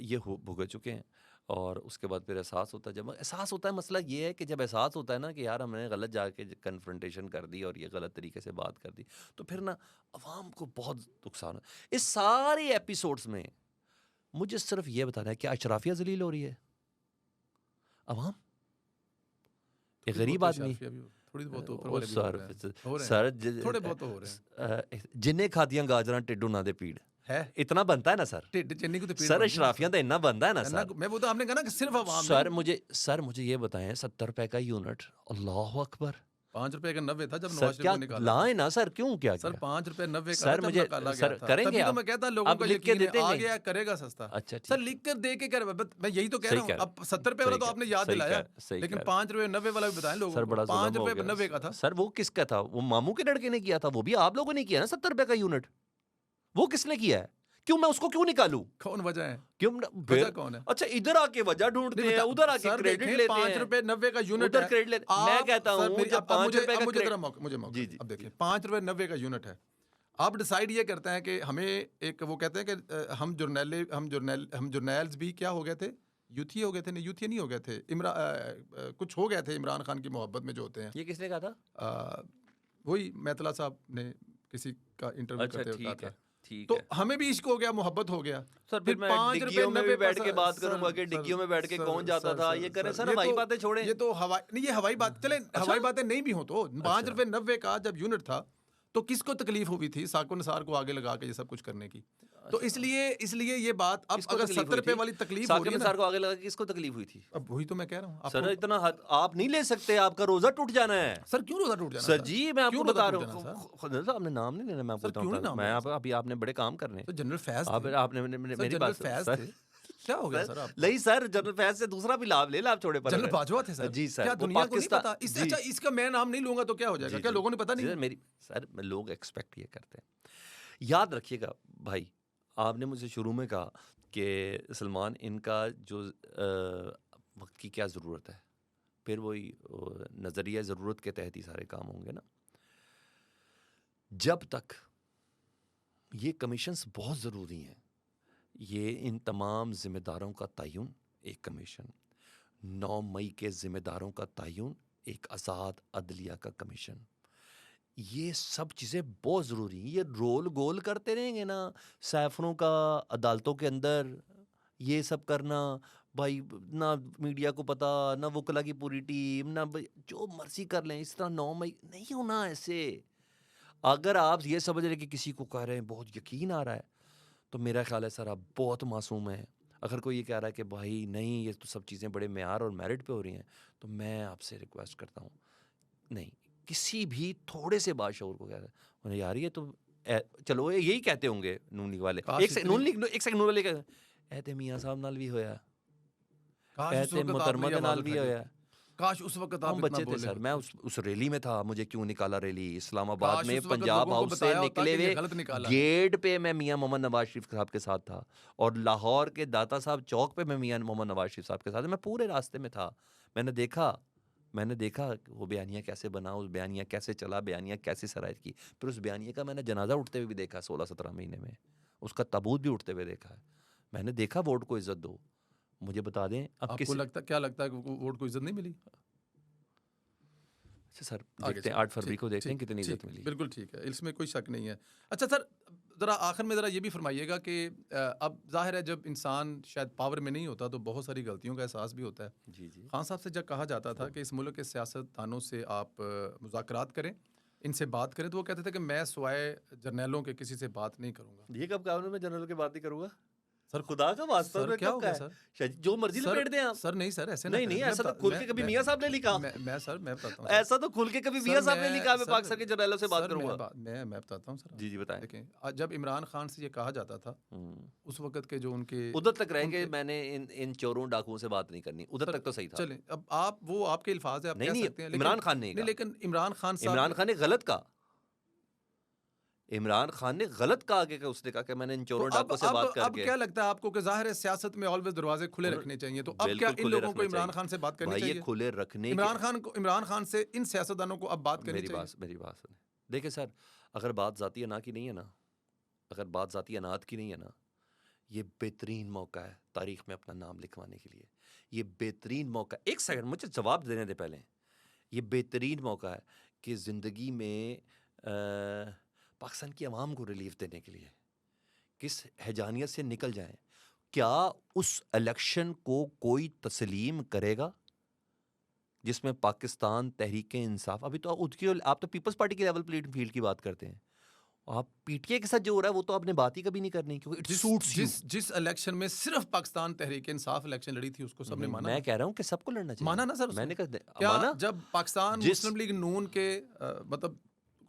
ये भुगत चुके हैं, और उसके बाद फिर एहसास होता है, जब एहसास होता है, मसला ये है कि जब एहसास होता है ना कि यार हमने गलत जाके कन्फ्रंटेशन कर दी और ये गलत तरीके से बात कर दी, तो फिर ना अवाम को बहुत नुकसान है। इस सारे एपिसोड्स में मुझे सिर्फ ये बताना है कि अशराफिया जलील हो रही है, अवाम, एक थोड़ी बहुत गरीब तो आदमी। शाफिया भी थोड़ी बहुत तो ऊपर ओ वाले भी हो सर रहे हैं, हो रहे सर हैं, थोड़े बहुत तो हो रहे हैं। जिन्ने खादियां गाजरां टिड्ड उन्हां दे पीड़, है इतना बनता है ना सर। ढिड चन्नी की तो पीड़ सर बनती है ना अशराफियां तो इन्ना बनता है ना सर। सर। मैं वो तो आपने कहा ना कि सिर्फ अवाम सर नहीं। मुझे ये बताएं, 70 रुपए का यूनिट, अल्लाह अकबर। 5 रुपए का 90 था जब सर नवाज शरीफ क्या ने निकाला था। लाए ना सर, क्यों क्या सर किया? 5 रुपए 90 का था सर जब मुझे निकाला गया सर था, करेंगे तभी तो आप? मैं कहता लोगों आप का लिख के यकीन है देते आ हैं? गया करेगा सस्ता। अच्छा सर ठीक है, लिख कर दे के कर, मैं यही तो कह सही रहा हूँ। कह अब 70 रुपए वाला सही तो कह आपने याद सही दिलाया, कह सही लेकिन कह 5 रुपए 90 वाला भी बताएं लोगों सर को। बड़ा जुल्म 5 हो रुपए गया 90 का था। सर। वो किसका था? वो मामू के लड़के ने किया था, वो भी आप लोगों ने किया ना 70 रुपए का यूनिट। वो किसने किया है? क्यों मैं उसको क्यों निकालूं? कौन वजह है? क्यों वजह फिर? कौन है? अच्छा, इधर आके वजह ढूंढते नहीं हैं, बता उधर आके सर, क्रेडिट देखें लेते 5 हैं, रुपए 90 का यूनिट उधर है। क्रेडिट लेते। मैं आप कहता सर हूं मेरी जब 5 रुपए का मुझे जरा क्रेडिट, मौका, मुझे मौका जी दें। जी अब जी देखिए 5 रुपए 90 का यूनिट है। आप डिसाइड ये करते हैं कि हमें एक, वो कहते हैं कि हम जर्नैल्स भी क्या हो गए थे, यूथी हो गए थे, नहीं यूथी नहीं हो गए थे, कुछ हो गए थे इमरान खान की मोहब्बत में जो होते हैं। ये किसने कहा था? अ, वही मैतला साहब ने किसी का इंटरव्यू अच्छा करते हुए कहा ठीक है था। ठीक तो है हमें भी इश्क हो गया, मोहब्बत हो गया। सर। फिर फिर मैं 5 रुपए डिग्गियों में भी 90 बैठ के बात करूंगा कि सर डिग्गियों में बैठ के सर कौन जाता सर था। सर ये करें सर, ये हवाई तो बातें छोड़ें। ये तो हवाई नहीं, ये हवाई बात चले, अच्छा हवाई बातें नहीं भी हो तो 5 अच्छा रुपए 90 का जब यूनिट था तो किसको तकलीफ हुई थी साको निसार को आगे लगा के ये सब कुछ करने की? तो अच्छा इसलिए ये बात अब किसको अगर तकलीफ 70 हुई रुपए थी? वाली तकलीफ हो साकिब रही है ना, निसार को आगे लगा के किसको तकलीफ हुई थी? अब वही तो मैं कह रहा हूँ सर आपको। इतना आप नहीं ले सकते, आपका रोजा टूट जाना है। सर क्यों रोजा टूट जाना सर सर? जी मैं आपको क्यों रोजा बता टूट रहा जाना सर? हूँ, खुद आपने नाम नहीं लेना, मैं आपको सर क्यों नहीं बताऊँ। नाम मैं लेना आप सर? अभी आपने बड़े काम करने, सर जनरल फैज आप थे, आपने सर मेरी जनरल बात फैज सर थे। क्या हो गया सर आपको? नहीं सर, जनरल फैज से दूसरा भी लाभ ले ला, आप छोड़े पर जनरल बाजवा थे सर। जी सर, क्या वो दुनिया को नहीं पाकिस्तान पता? जी अच्छा, इसका मैं नाम नहीं लूंगा तो क्या हो जाएगा? जी क्या जी लोगों ने पता जी नहीं सर, है? मेरी सर लोग एक्सपेक्ट ये करते हैं। याद रखिएगा भाई, आपने मुझे शुरू में कहा कि सलमान इनका जो वक्त की क्या ज़रूरत है, फिर वही नज़रिया ज़रूरत के तहत ही सारे काम होंगे ना। जब तक ये कमीशंस बहुत ज़रूरी हैं, ये इन तमाम ज़िम्मेदारों का तयन एक कमीशन, 9 मई के ज़िम्मेदारों का तयन एक आज़ाद अदलिया का कमीशन, ये सब चीज़ें बहुत ज़रूरी हैं। ये रोल गोल करते रहेंगे ना सैफरों का अदालतों के अंदर, ये सब करना भाई, ना मीडिया को पता, ना वकला की पूरी टीम, ना जो मर्जी कर लें, इस तरह 9 मई नहीं होना ऐसे। अगर आप ये समझ रहे कि किसी को कह रहे हैं बहुत यकीन आ रहा है, तो मेरा ख्याल है सर आप बहुत मासूम हैं। अगर कोई ये कह रहा है कि भाई नहीं ये तो सब चीज़ें बड़े मेयार और मेरिट पे हो रही हैं, तो मैं आपसे रिक्वेस्ट करता हूँ, नहीं किसी भी थोड़े से बाशऊर को कह रहा है यार ये तो चलो यही कहते होंगे नून लीग वाले, एक सेकंड नून वाले कहते मियाँ साहब नाल भी होया, कहते मुहतरमा के नाल भी होया। काश उस वक्त आप हम इतना बच्चे थे बोले सर, होते। मैं उस रैली में था, मुझे क्यों निकाला रैली इस्लामाबाद काश में उस वक्त पंजाब लोगों को हाउस से बताया होता निकले कि ये हुए गलत निकाला है। गेट पे मैं मियाँ मोहम्मद नवाज शरीफ साहब के साथ था, और लाहौर के दाता साहब चौक पे मैं मियाँ मोहम्मद नवाज शरीफ साहब के साथ, मैं पूरे रास्ते में था। मैंने देखा वो बयानिया कैसे बना, उस बयानिया कैसे चला, बयानिया कैसे सरायत की, फिर उस बयानिया का मैंने जनाजा उठते हुए भी देखा 16-17 महीने में, उसका ताबूत भी उठते हुए देखा है। मैंने देखा वोट को इज्जत दो। मुझे बता दें अब आपको क्या लगता है कि वोट को इज्जत नहीं मिली? अच्छा सर, आगे देखते हैं चलिए। 8 फरवरी को देखते हैं कितनी इज्जत मिली। बिल्कुल ठीक है, इसमें कोई शक नहीं है। अच्छा सर, ज़रा आखिर में ज़रा ये भी फरमाइएगा कि अब ज़ाहिर है जब इंसान शायद पावर में नहीं होता तो बहुत सारी गलतियों का एहसास भी होता है। जी जी। खान साहब से जब कहा जाता था कि इस मुल्क के सियासतदानों से आप मुज़ाकरात करें, इनसे बात करें, तो वो कहते थे कि मैं सिवाय जर्नैलों के किसी से बात नहीं करूँगा। ये कब कहा उन्होंने, मैं जनरल की बात नहीं करूंगा? सर खुदा का वास्ता, सर उन्होंने क्या कब हो कहा गया है? सर? शायद जो मर्जी सर लपेट दें आप। सर नहीं सर, ऐसे ना नहीं करें। नहीं, मैं ऐसा तो बता- खुल के मैं- कभी मैं- मियां साहब ने नहीं कहा। मैं बताता हूँ सर। ऐसा तो खुल के कभी सर, मियां साहब ने मैं- नहीं कहा मैं सर- पाकिस्तान के जर्नैलों से बात सर, करूंगा। मैं बताता हूँ सर। जी जी बताएं। देखें, जब इमरान खान से ये कहा जाता था, उस वक्त के जो उनके उधर तक रह के उनके- मैंने इन चोरों डाकुओं से बात नहीं करनी, उधर सर, तक तो सही था। चलें, अब आप वो आपके अल्फाज है, आप नहीं कह नहीं, सकते हैं, इमरान खान ने नहीं, कहा। लेकिन इमरान खान साहब इमरान खान ने गलत कहा। इमरान खान ने गलत कहा कि उसने कहा कि मैंने इन तो चोरों अब डाकुओं से बात अब करके। क्या लगता है आपको कि जाहिर है सियासत में ऑलवेज दरवाजे खुले उन्होंने- रखने चाहिए, तो अब क्या बिल्कुल इन खुले लोगों को रखने इमरान चाहिए। खान से बात करनी भाई ये चाहिए? खुले रखने इमरान खान से इन सियासतदानों को अब बात करनी चाहिए? मेरी बात सुने। देखिए सर, अगर बात ज़ाती अना की नहीं है ना, अगर बात ज़ाती अनात की नहीं है ना, ये बेहतरीन मौका है तारीख में अपना नाम लिखवाने के लिए। ये बेहतरीन मौका, एक सेकंड मुझे जवाब देने दे पहले। ये बेहतरीन मौका है कि ज़िंदगी में पाकिस्तान की आवाम को रिलीफ देने के लिए किस हैजानियत से निकल जाएं। क्या उस इलेक्शन को कोई तस्लीम करेगा जिसमें पाकिस्तान तहरीक इंसाफ, अभी तो आप तो पीपल्स पार्टी के लेवल प्लेइंग फील्ड की बात करते हैं, आप पीटीआई के साथ जो हो रहा है वो तो आपने बात ही कभी नहीं करनी, क्योंकि इट सूट्स यू। जिस इलेक्शन में सिर्फ पाकिस्तान तहरीक इंसाफ इलेक्शन लड़ी थी, उसको सबने माना। मैं कह रहा हूँ कि सबको लड़ना चाहिए। माना ना सर उसने? मैंने कहा क्या माना। जब पाकिस्तान जिस- मुस्लिम लीग नून के मतलब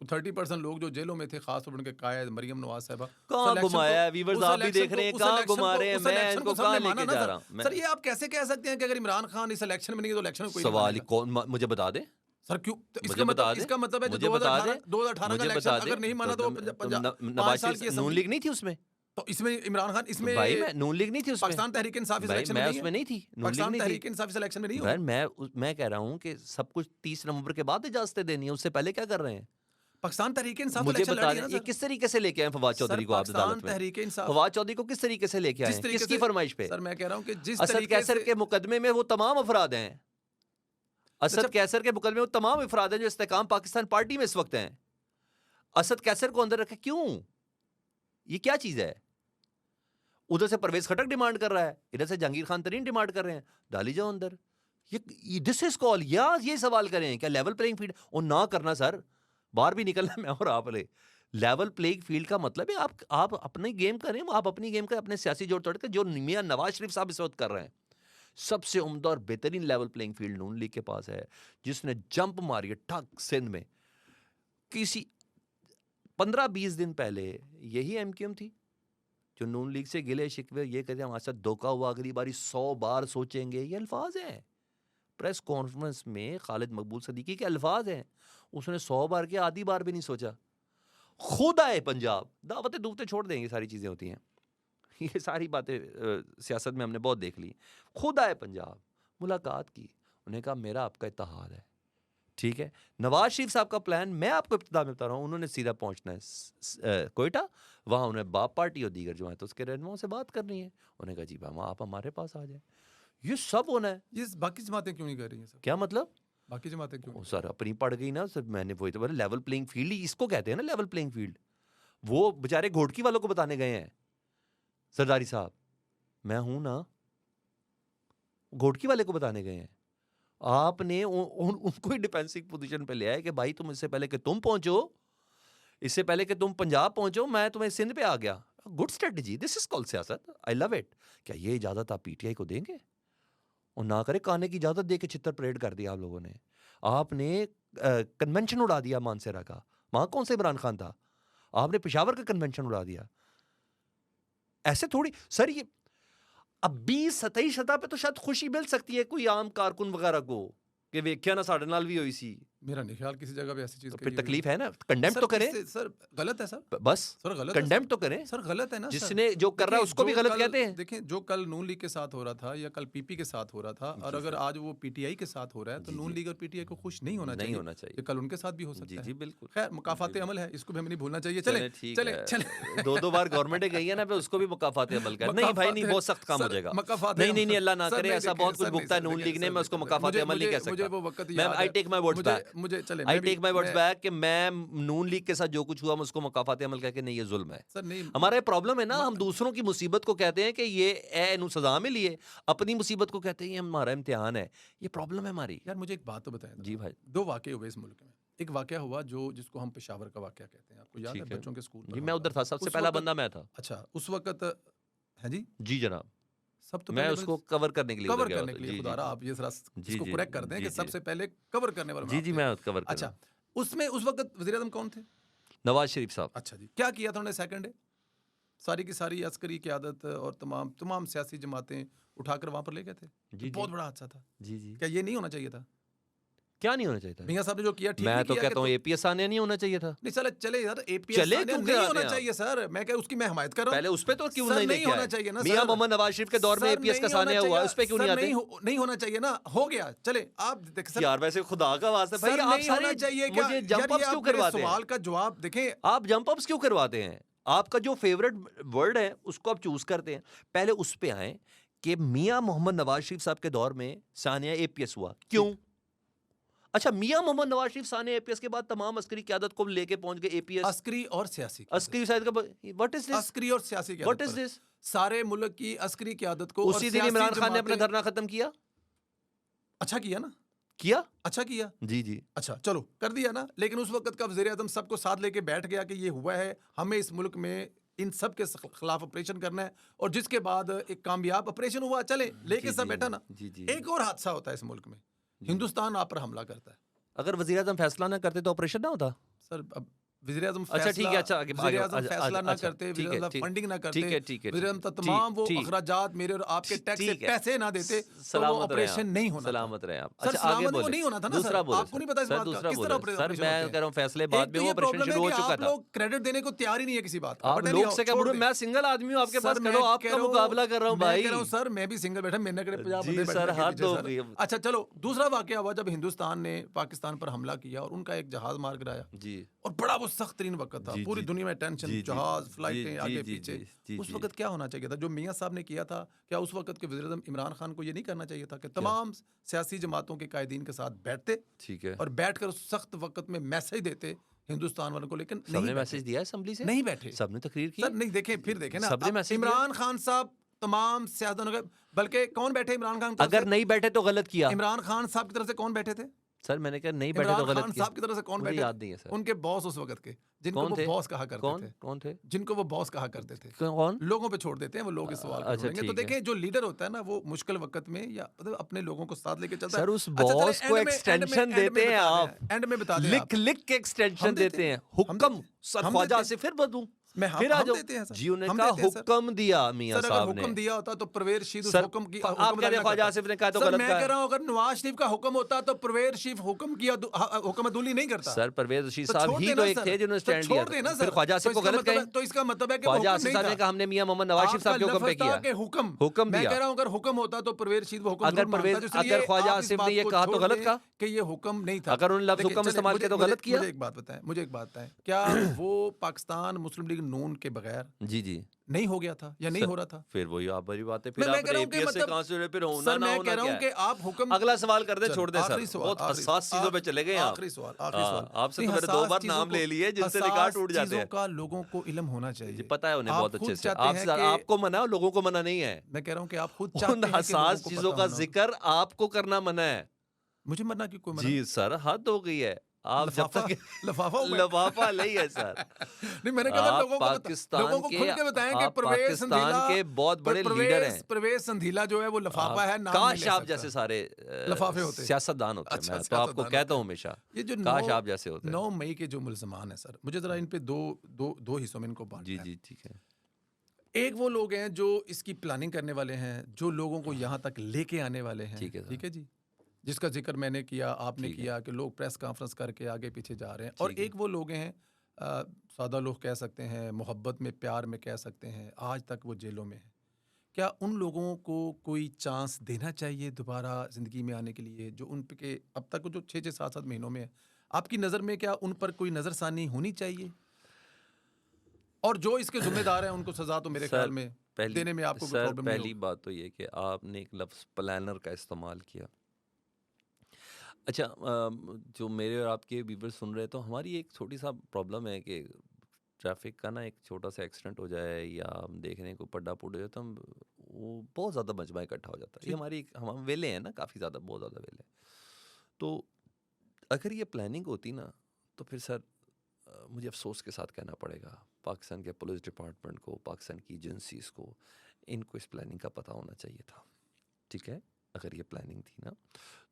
30% लोग जो जेलों में थे, खास तौर पर उनके कायद मरियम नवाज साहिबा, कहाँ घुमाया है? वीवर्स आप भी देख रहे हैं, कहाँ घुमा रहे हैं? मैं इनको कहाँ लेके जा रहा हूँ? सर, ये आप कैसे कह सकते हैं कि अगर इमरान खान इस इलेक्शन में नहीं है तो इलेक्शन में कोई नहीं सवाल ही मानेगा? कौन, मुझे बता दे सर क्यों? तो मुझे बता दे। इसका मतलब है जो मुझे बता दे। 2018 का मुझे इलेक्शन बता दे। अगर नहीं माना तो नवाज शरीफ नून लीग नहीं थी उसमें? तो इसमें इमरान खान इसमें भाई मैं नून लीग नहीं थी उसमें। पाकिस्तान तहरीक इंसाफ इस भाई इलेक्शन में मैं नहीं उसमें है? नहीं थी, नून लीग पाकिस्तान नहीं तहरीक थी। इंसाफ इस इलेक्शन में नहीं भाई होगी। मैं कह रहा हूँ कि सब कुछ 30 नवंबर के बाद इजाजतें देनी है, उससे पहले क्या कर रहे हैं? पाकिस्तान तहरीक इंसाफ मुझे इलेक्शन बता लड़ी है दें, ना ये सर? किस तरीके से लेके आए फवाद चौधरी को आप पाकिस्तान अदालत में? तहरीक इंसाफ फवाद चौधरी को किस तरीके से लेके आए? जिस तरीके किसकी से- फरमाइश पे? सर मैं कह रहा हूँ कि जिस असद तरीके कैसर से के मुकदमे में वो तमाम अफराद हैं। असद अच्छा- कैसर के मुकदमे में वो तमाम अफराद हैं जो इस्तेकाम पाकिस्तान पार्टी में इस वक्त हैं। असद कैसर को अंदर रखे क्यों? ये क्या चीज है? उधर से परवेज खटक डिमांड कर रहा है, इधर से जहांगीर खान तरीन डिमांड कर रहे हैं, डाली जाओ अंदर। ये दिस इज कॉल, या ये सवाल करें क्या लेवल प्लेइंग फील्ड? और ना करना सर, बाहर भी निकलना मैं और आप ले। लेवल प्लेइंग फील्ड का मतलब है आप अपनी गेम करें, आप अपनी गेम करें, अपने सियासी जोड़ तोड़ के, जो मियां नवाज शरीफ साहब इस वक्त कर रहे हैं। सबसे उम्दा और बेहतरीन लेवल प्लेइंग फील्ड नून लीग के पास है, जिसने जंप मारी है ठक सिंध में। किसी 15-20 दिन पहले यही एमक्यूएम थी जो नून लीग से गिले शिकवे ये कहते हैं हमारे साथ धोखा हुआ, अगली बारी 100 बार सोचेंगे। ये अल्फाज हैं प्रेस कॉन्फ्रेंस में खालिद मकबूल सदीकी के अल्फाज हैं। उसने 100 बार के आधी बार भी नहीं सोचा। खुद आए पंजाब, दावतें दूवतें छोड़ देंगे, सारी चीज़ें होती हैं, ये सारी बातें सियासत में हमने बहुत देख ली। खुद आए पंजाब, मुलाकात की, उन्हें कहा मेरा आपका इत्तेहाद है, ठीक है। नवाज शरीफ साहब का प्लान मैं आपको इब्तिदा में बता रहा हूँ, उन्होंने सीधा पहुंचना है कोयटा, वहाँ उन्हें बाप पार्टी और दीगर जो है तो उसके रहनुमाओं से बात करनी है। उन्हें कहा जी बाबा आप हमारे पास आ जाए, ये सब होना है। ये बाकी जमातें क्यों नहीं कर रही हैं सर? क्या मतलब? बाकी जमातें क्यों? सर अपनी पड़ गई ना सर, मैंने वही तो बोला, लेवल प्लेइंग फील्ड ही इसको कहते हैं ना, लेवल प्लेइंग फील्ड। वो बेचारे घोटकी वालों को बताने गए हैं, सरदारी साहब मैं हूं ना, घोटकी वाले को बताने गए हैं। आपने उनको ही डिफेंसिव पोजीशन पे ले आए कि भाई तुम इससे पहले कि तुम पहुंचो, इससे पहले कि तुम पंजाब पहुंचो, मैं तुम्हें सिंध पे आ गया। Good strategy, this is called सियासत, आई लव इट। क्या ये इजाजत आप पीटीआई को देंगे? और ना करे काने की इजाजत दे के चित्तर परेड कर दिया आप लोगों ने। आपने कन्वेंशन उड़ा दिया मानसेरा का, वहां कौन सा इमरान खान था? आपने पेशावर का कन्वेंशन उड़ा दिया। ऐसे थोड़ी सर, ये अब 20 सतही सतह पे तो शायद खुशी मिल सकती है कोई आम कारकुन वगैरह को कि वेख्या ना साढ़े नाल भी हुई सी, मेरा नहीं ख्याल किसी जगह पे ऐसी चीज तो फिर तकलीफ है ना, कंडेम तो करें। सर गलत है सर, बस सर गलत है कंडेम तो करें। सर, गलत है ना सर। जिसने जो कर रहा है उसको भी गलत कहते हैं। देखें, जो कल नून लीग के साथ हो रहा था या कल पीपी के साथ हो रहा था, और अगर आज वो पीटीआई के साथ हो रहा है, तो नून लीग और पीटीआई को खुश नहीं होना चाहिए। ये कल उनके साथ भी हो सकता है। जी बिल्कुल। खैर, मुकाफात अमल है, इसको भी हमें नहीं भूलना चाहिए। चले चले 2 बार गवर्नमेंट गई है ना, पे उसको भी मुकाफात अमल कर। नहीं भाई नहीं, बहुत सख्त काम हो जाएगा। नहीं अल्लाह ना करे, ऐसा बहुत कुछ भुगता है नून लीग ने, मैं उसको मुकाफात अमल नहीं कह सकता। मुझे वो वक्त मैं I take my words back. मुझे चले I take my words back कि मैं नून लीग के साथ जो कुछ हुआ मैं उसको मुकाफात अमल कहकर नहीं, ये जुल्म है। सर नहीं हमारा ये प्रॉब्लम है ना, हम दूसरों की मुसीबत को कहते हैं कि ये ए नु सजा में लिए, अपनी मुसीबत को कहते हैं ये हमारा इम्तिहान है। ये प्रॉब्लम है हमारी। यार मुझे एक बात तो बताएं जी भाई। 2 वाक़ये हुए इस मुल्क में। एक वाक़या हुआ जिसको हम पेशावर का वाक़या कहते हैं, आपको याद है ठीक है। बच्चों के स्कूल पर जी मैं हमला उधर हुआ? था, सबसे उस पहला वक़्त बंदा मैं था। अच्छा उस वक़्त है जी? जी जनाब। सब तो मैं पहले उसको कवर करने के लिए उधर कवर गया करने होता। के लिए जी, खुदा जी, रहा जी। आप ये ज़रा जी, इसको जी, करेक्ट कर दें जी, कि जी। सबसे पहले कवर करने वाला जी, आप जी, थे। मैं कवर कर रहा अच्छा हूँ। उसमें उस वक़्त वज़ीर-ए-आज़म कौन थे? नवाज शरीफ साहब। अच्छा जी, क्या किया था उन्होंने सेकंड डे? सारी की सारी अस्करी क़यादत और तमाम सियासी जमातें उठाकर वहाँ पर ले गए थे। जी, ये जी। बहुत बड़ा हादसा था। जी, जी। क्या ये नहीं होना चाहिए था? क्या नहीं होना चाहिए था? मियाँ साहब ने जो किया ठीक मैं नहीं तो किया कहता हूँ एपीएस सानिया नहीं होना चाहिए था। नहीं चले यार एपीएस चले सानिया क्यों नहीं कराते होना हैं आप? चाहिए सर। मैं क्या उसकी मैं हिमायत कर रहा हूँ। पहले उस पे तो क्यों सर नहीं नहीं लेके होना आए? चाहिए ना मियां सर। मोहम्मद नवाज शरीफ के दौर में सर एपीएस का नहीं होना सानिया हुआ, चाहिए। उस पे क्यों सर नहीं आते? नहीं होना चाहिए ना, हो गया चले आप देख सर। यार वैसे खुदा का वास्ता भाई सर आप नहीं होना सारे चाहिए क्या? मुझे यार जंप ये अप्स आप क्यों मेरे करवाते हैं? सवाल का जवाब देखें। आप जंप अप्स क्यों करवाते हैं? आपका जो फेवरेट वर्ड है उसको आप चूज करते हैं। पहले उस पे आए कि मियां मोहम्मद नवाज शरीफ साहब के दौर में सानिया एपीएस हुआ, क्यों? अच्छा, मियां मोहम्मद नवाज शरीफ सानिया एपीएस के बाद तमाम अस्करी क़यादत को लेके पहुंच गए एपीएस। अस्करी और सियासी अस्करी शायद का व्हाट इज दिस? अस्करी और सियासी व्हाट इज दिस? सारे मुल्क की अस्करी क़यादत को उसी दिन इमरान खान ने अपना धरना खत्म किया। अच्छा किया ना, किया? अच्छा किया। जी, जी। अच्छा चलो कर दिया ना, लेकिन उस वक्त का वज़ीर-ए-आज़म सबको साथ लेके बैठ गया कि ये हुआ है, हमें इस मुल्क में इन सब के खिलाफ ऑपरेशन करना है। और जिसके बाद एक कामयाब ऑपरेशन हुआ, चले लेके जी, सब जी, बैठा ना। जी, जी। एक और हादसा होता है इस मुल्क में, हिंदुस्तान आप पर हमला करता है। अगर वज़ीर-ए-आज़म फैसला ना करते तो ऑपरेशन ना होता? सर अब वज़ीर-ए-आज़म अच्छा ठीक है, अच्छा आगे वज़ीर-ए-आज़म फैसला ना अच्छा, करते, ठीक है, वज़ीर-ए-आज़म ठीक, फंडिंग ना ठीक करते, है, ठीक है, वज़ीर-ए-आज़म ठीक है, तमाम वो ठीक, अखराजात मेरे और आपके टैक्स से ठीक है। पैसे ना देते तो वो सलामत रहें ऑपरेशन आप, नहीं होना था। सलामत रहें आप। सर अच्छा आगे सलामत वो बोले, नहीं होना था ना दूसरा सर, बोले आपको नहीं पता इस सर, बात का दूसरा किस बोले तरह सर, ऑपरेशन मैं होते हैं? कह रहा हूँ फैसले एक बाद तो में वो ये ऑपरेशन प्रॉब्लम है शुरू हो कि चुका आप था। लोग क्रेडिट देने को तैयार ही नहीं है किसी बात का। आप बट लोग anyhow, से क्या छोड़ बोल, दें। मैं सिंगल आदमी हूँ आपके सर, पास, मैं करो कह आपका रहा हूँ- मुकाबला कर रहा हूँ मैं भाई। कह रहा हूँ सर, मैं भी सिंगल बैठा, मैंने करीब 50 जी बंदे बैठे सर, हैं हद पीछे हो सर। गई। अच्छा चलो दूसरा वाकया हुआ जब हिंदुस्तान ने पाकिस्तान पर हमला किया और उनका एक जहाज मार गिराया जी और बड़ा वो सख्त तरीन वक्त था, जी, पूरी जी, दुनिया में टेंशन, जी, जी, जहाज जी, फ्लाइटें जी, आगे जी, पीछे। जी, जी, उस जी। वक्त क्या होना चाहिए था? जो मियाँ साहब ने किया था, क्या उस वक्त के वज़ीर-ए-आज़म इमरान खान को ये नहीं करना चाहिए था कि तमाम सियासी जमातों के कायदीन के साथ बैठते ठीक है। और बैठकर उस सख्त वक्त में मैसेज देते हिंदुस्तान वालों को, लेकिन नहीं सबने बैठे। मैसेज दिया असेंबली से? नहीं बैठे। सबने तकरीर की? सर नहीं देखें, फिर देखें ना, सबने अब मैसेज दिया? इमरान खान साहब तमाम सियासतदानों के, बल्कि कौन बैठे इमरान खान की तरफ अगर से? नहीं बैठे तो गलत किया। इमरान खान साहब की तरफ से कौन बैठे थे? सर मैंने कहा नहीं बैठे तो इमरान गलत खान किया। साहब की तरफ से कौन मुझे बैठे? याद नहीं है सर। उनके बॉस उस वक्त के, जिनको कौन वो थे? बॉस कहा करते कौन थे, कौन थे? जिनको वो बॉस कहा करते थे। कौन? लोगों पे छोड़ देते हैं वो लोग इस सवाल को अच्छा, ढूंढेंगे। तो ठीक है। देखें जो लीडर होता है ना, वो मुश्किल वक्त में या मतलब अपने लोगों को साथ लेके चलता है। सर उस अच्छा, चलें, बॉस को एंड में एक्सटेंशन देते हैं बता आप। दें, एंड में बता दें आप। लिख के एक्सटेंशन हम देते देते हैं। हैं, हम हुक्म देते हैं, सर हम ख्वाजा देते से फिर बदूं फिर आ हम जाओ। देते हैं सर, जी उन्होंने हम कहा देते हैं सर। हुक्म दिया मियां सर अगर साहब ने। हुक्म दिया होता तो परवेज रशीद उस सर, हुक्म की आप कह रहे हैं ख्वाजा आसिफ ने कहा तो गलत मैं कहा। कह रहा हूं अगर नवाज शरीफ का हुक्म होता तो परवेज रशीद हुक्म किया हुक्म अदूली नहीं करता। सर परवेज रशीद तो साहब छोड़ ही देना तो एक सर। थे जिन्होंने तो स्टैंड छोड़ लिया देना था। सर। फिर ख्वाजा आसिफ को गलत कहें। तो इसका मतलब है कि वो ख्वाजा हुक्म आसिफ नहीं साहब ने था। कहा हमने मियां मोहम्मद नवाज शरीफ साहब के हुक्म पे आपका किया। लफ्ज़ था कि हुक्म हुक्म मैं दिया। कह रहा हूं अगर हुक्म होता तो परवेज रशीद वो हुक्म अगर जरूर परवेज- मानता। तो इसलिए अगर ख्वाजा आप इस आसिफ ने बात ये को कहा तो छोड़ गलत दें कहा। कि ये हुक्म नहीं था। अगर उन्होंने लफ्ज़ देखिए, हुक्म चलें, इस्तेमाल किया तो गलत किया। मुझे एक बात बताएं, क्या वो पाकिस्तान मुस्लिम लीग नून के बगैर जी जी नहीं हो गया था या नहीं हो रहा था? फिर वही आप बड़ी बात है। फिर मैं आप कह रहा हूं कि एपीएस से मतलब कहां से फिर होना सर ना मैं होना कह रहा क्या हूं कि आप हुक्म अगला सवाल कर दे, चलो, छोड़ दे सर। आखिरी सवाल, बहुत आखिरी- हसास चीजों पे चले गए आप। आखिरी सवाल, आखिरी हाँ, सवाल। आपसे नहीं, तो मैंने 2 हसास बार चीज़ों नाम को- ले लिए जिनसे हसास निकाह टूट जाते चीज़ों हैं। का लोगों को इल्म होना चाहिए। जी पता है उन्हें आप बहुत खुद अच्छे से। चाहते हैं कि आपको मना है, लोगों को मना नहीं है। मैं कह रहा हूं कि आप खुद उन चाहते हैं कि लोगों हसास को चीजों पता का होना। जिक्र आपको करना मना है। मुझे मरना की कोई मना जी सर, हद हो गई है। आप जब तक लफाफा लफाफा नहीं है सर। नहीं मैंने कहा आप लोगों को पाकिस्तान खुल के बताएं कि आप परवेज पाकिस्तान संधीला के बहुत बड़े लीडर हैं। परवेज संधीला जो है वो लफाफा है, नाम नहीं काश ले आप सकता। जैसे सारे लफाफे होते। सियासतदान होते। अच्छा, मैं तो आपको सियासतदान कहता होते। हूँ हमेशा ये जो काश आप जैसे होते। 9 मई के जो मुल्ज़मान है सर, मुझे जरा इन पे दो हिस्सों में इनको जी बांटना है। जी ठीक है। एक वो लोग हैं जो इसकी प्लानिंग करने वाले हैं, जो लोगों को यहाँ तक लेके आने वाले हैं। ठीक है सर। ठीक है जी, जिसका जिक्र मैंने किया, आपने ठीक है। किया कि लोग प्रेस कॉन्फ्रेंस करके आगे पीछे जा रहे हैं। और ठीक है। एक वो लोग हैं सादा लोग कह सकते हैं, मोहब्बत में प्यार में कह सकते हैं, आज तक वो जेलों में हैं। क्या उन लोगों को कोई चांस देना चाहिए दोबारा ज़िंदगी में आने के लिए, जो उन पे अब तक जो 6-6 7-7 महीनों में है? आपकी नज़र में क्या उन पर कोई नज़रसानी होनी चाहिए? और जो इसके जिम्मेदार हैं उनको सजा तो मेरे ख्याल में देने में आपको कोई प्रॉब्लम नहीं पहली होगी। बात तो ये कि आपने एक लफ्ज़ प्लानर का इस्तेमाल किया। अच्छा, जो मेरे और आपके व्यूअर्स सुन रहे हैं, तो हमारी एक छोटी सा प्रॉब्लम है कि ट्रैफिक का ना एक छोटा सा एक्सीडेंट हो जाए या हम देखने को पड्डा फूट हो जाए, तो हम वो बहुत ज़्यादा मजमा इकट्ठा हो जाता है। ये ठीक। हमारी हम वेले हैं ना, काफ़ी ज़्यादा, बहुत ज़्यादा वेले हैं। तो अगर ये प्लानिंग होती ना, तो फिर सर मुझे अफसोस के साथ कहना पड़ेगा, पाकिस्तान के पुलिस डिपार्टमेंट को, पाकिस्तान की एजेंसीज को, इनको इस प्लानिंग का पता होना चाहिए था। ठीक है, अगर ये प्लानिंग थी ना,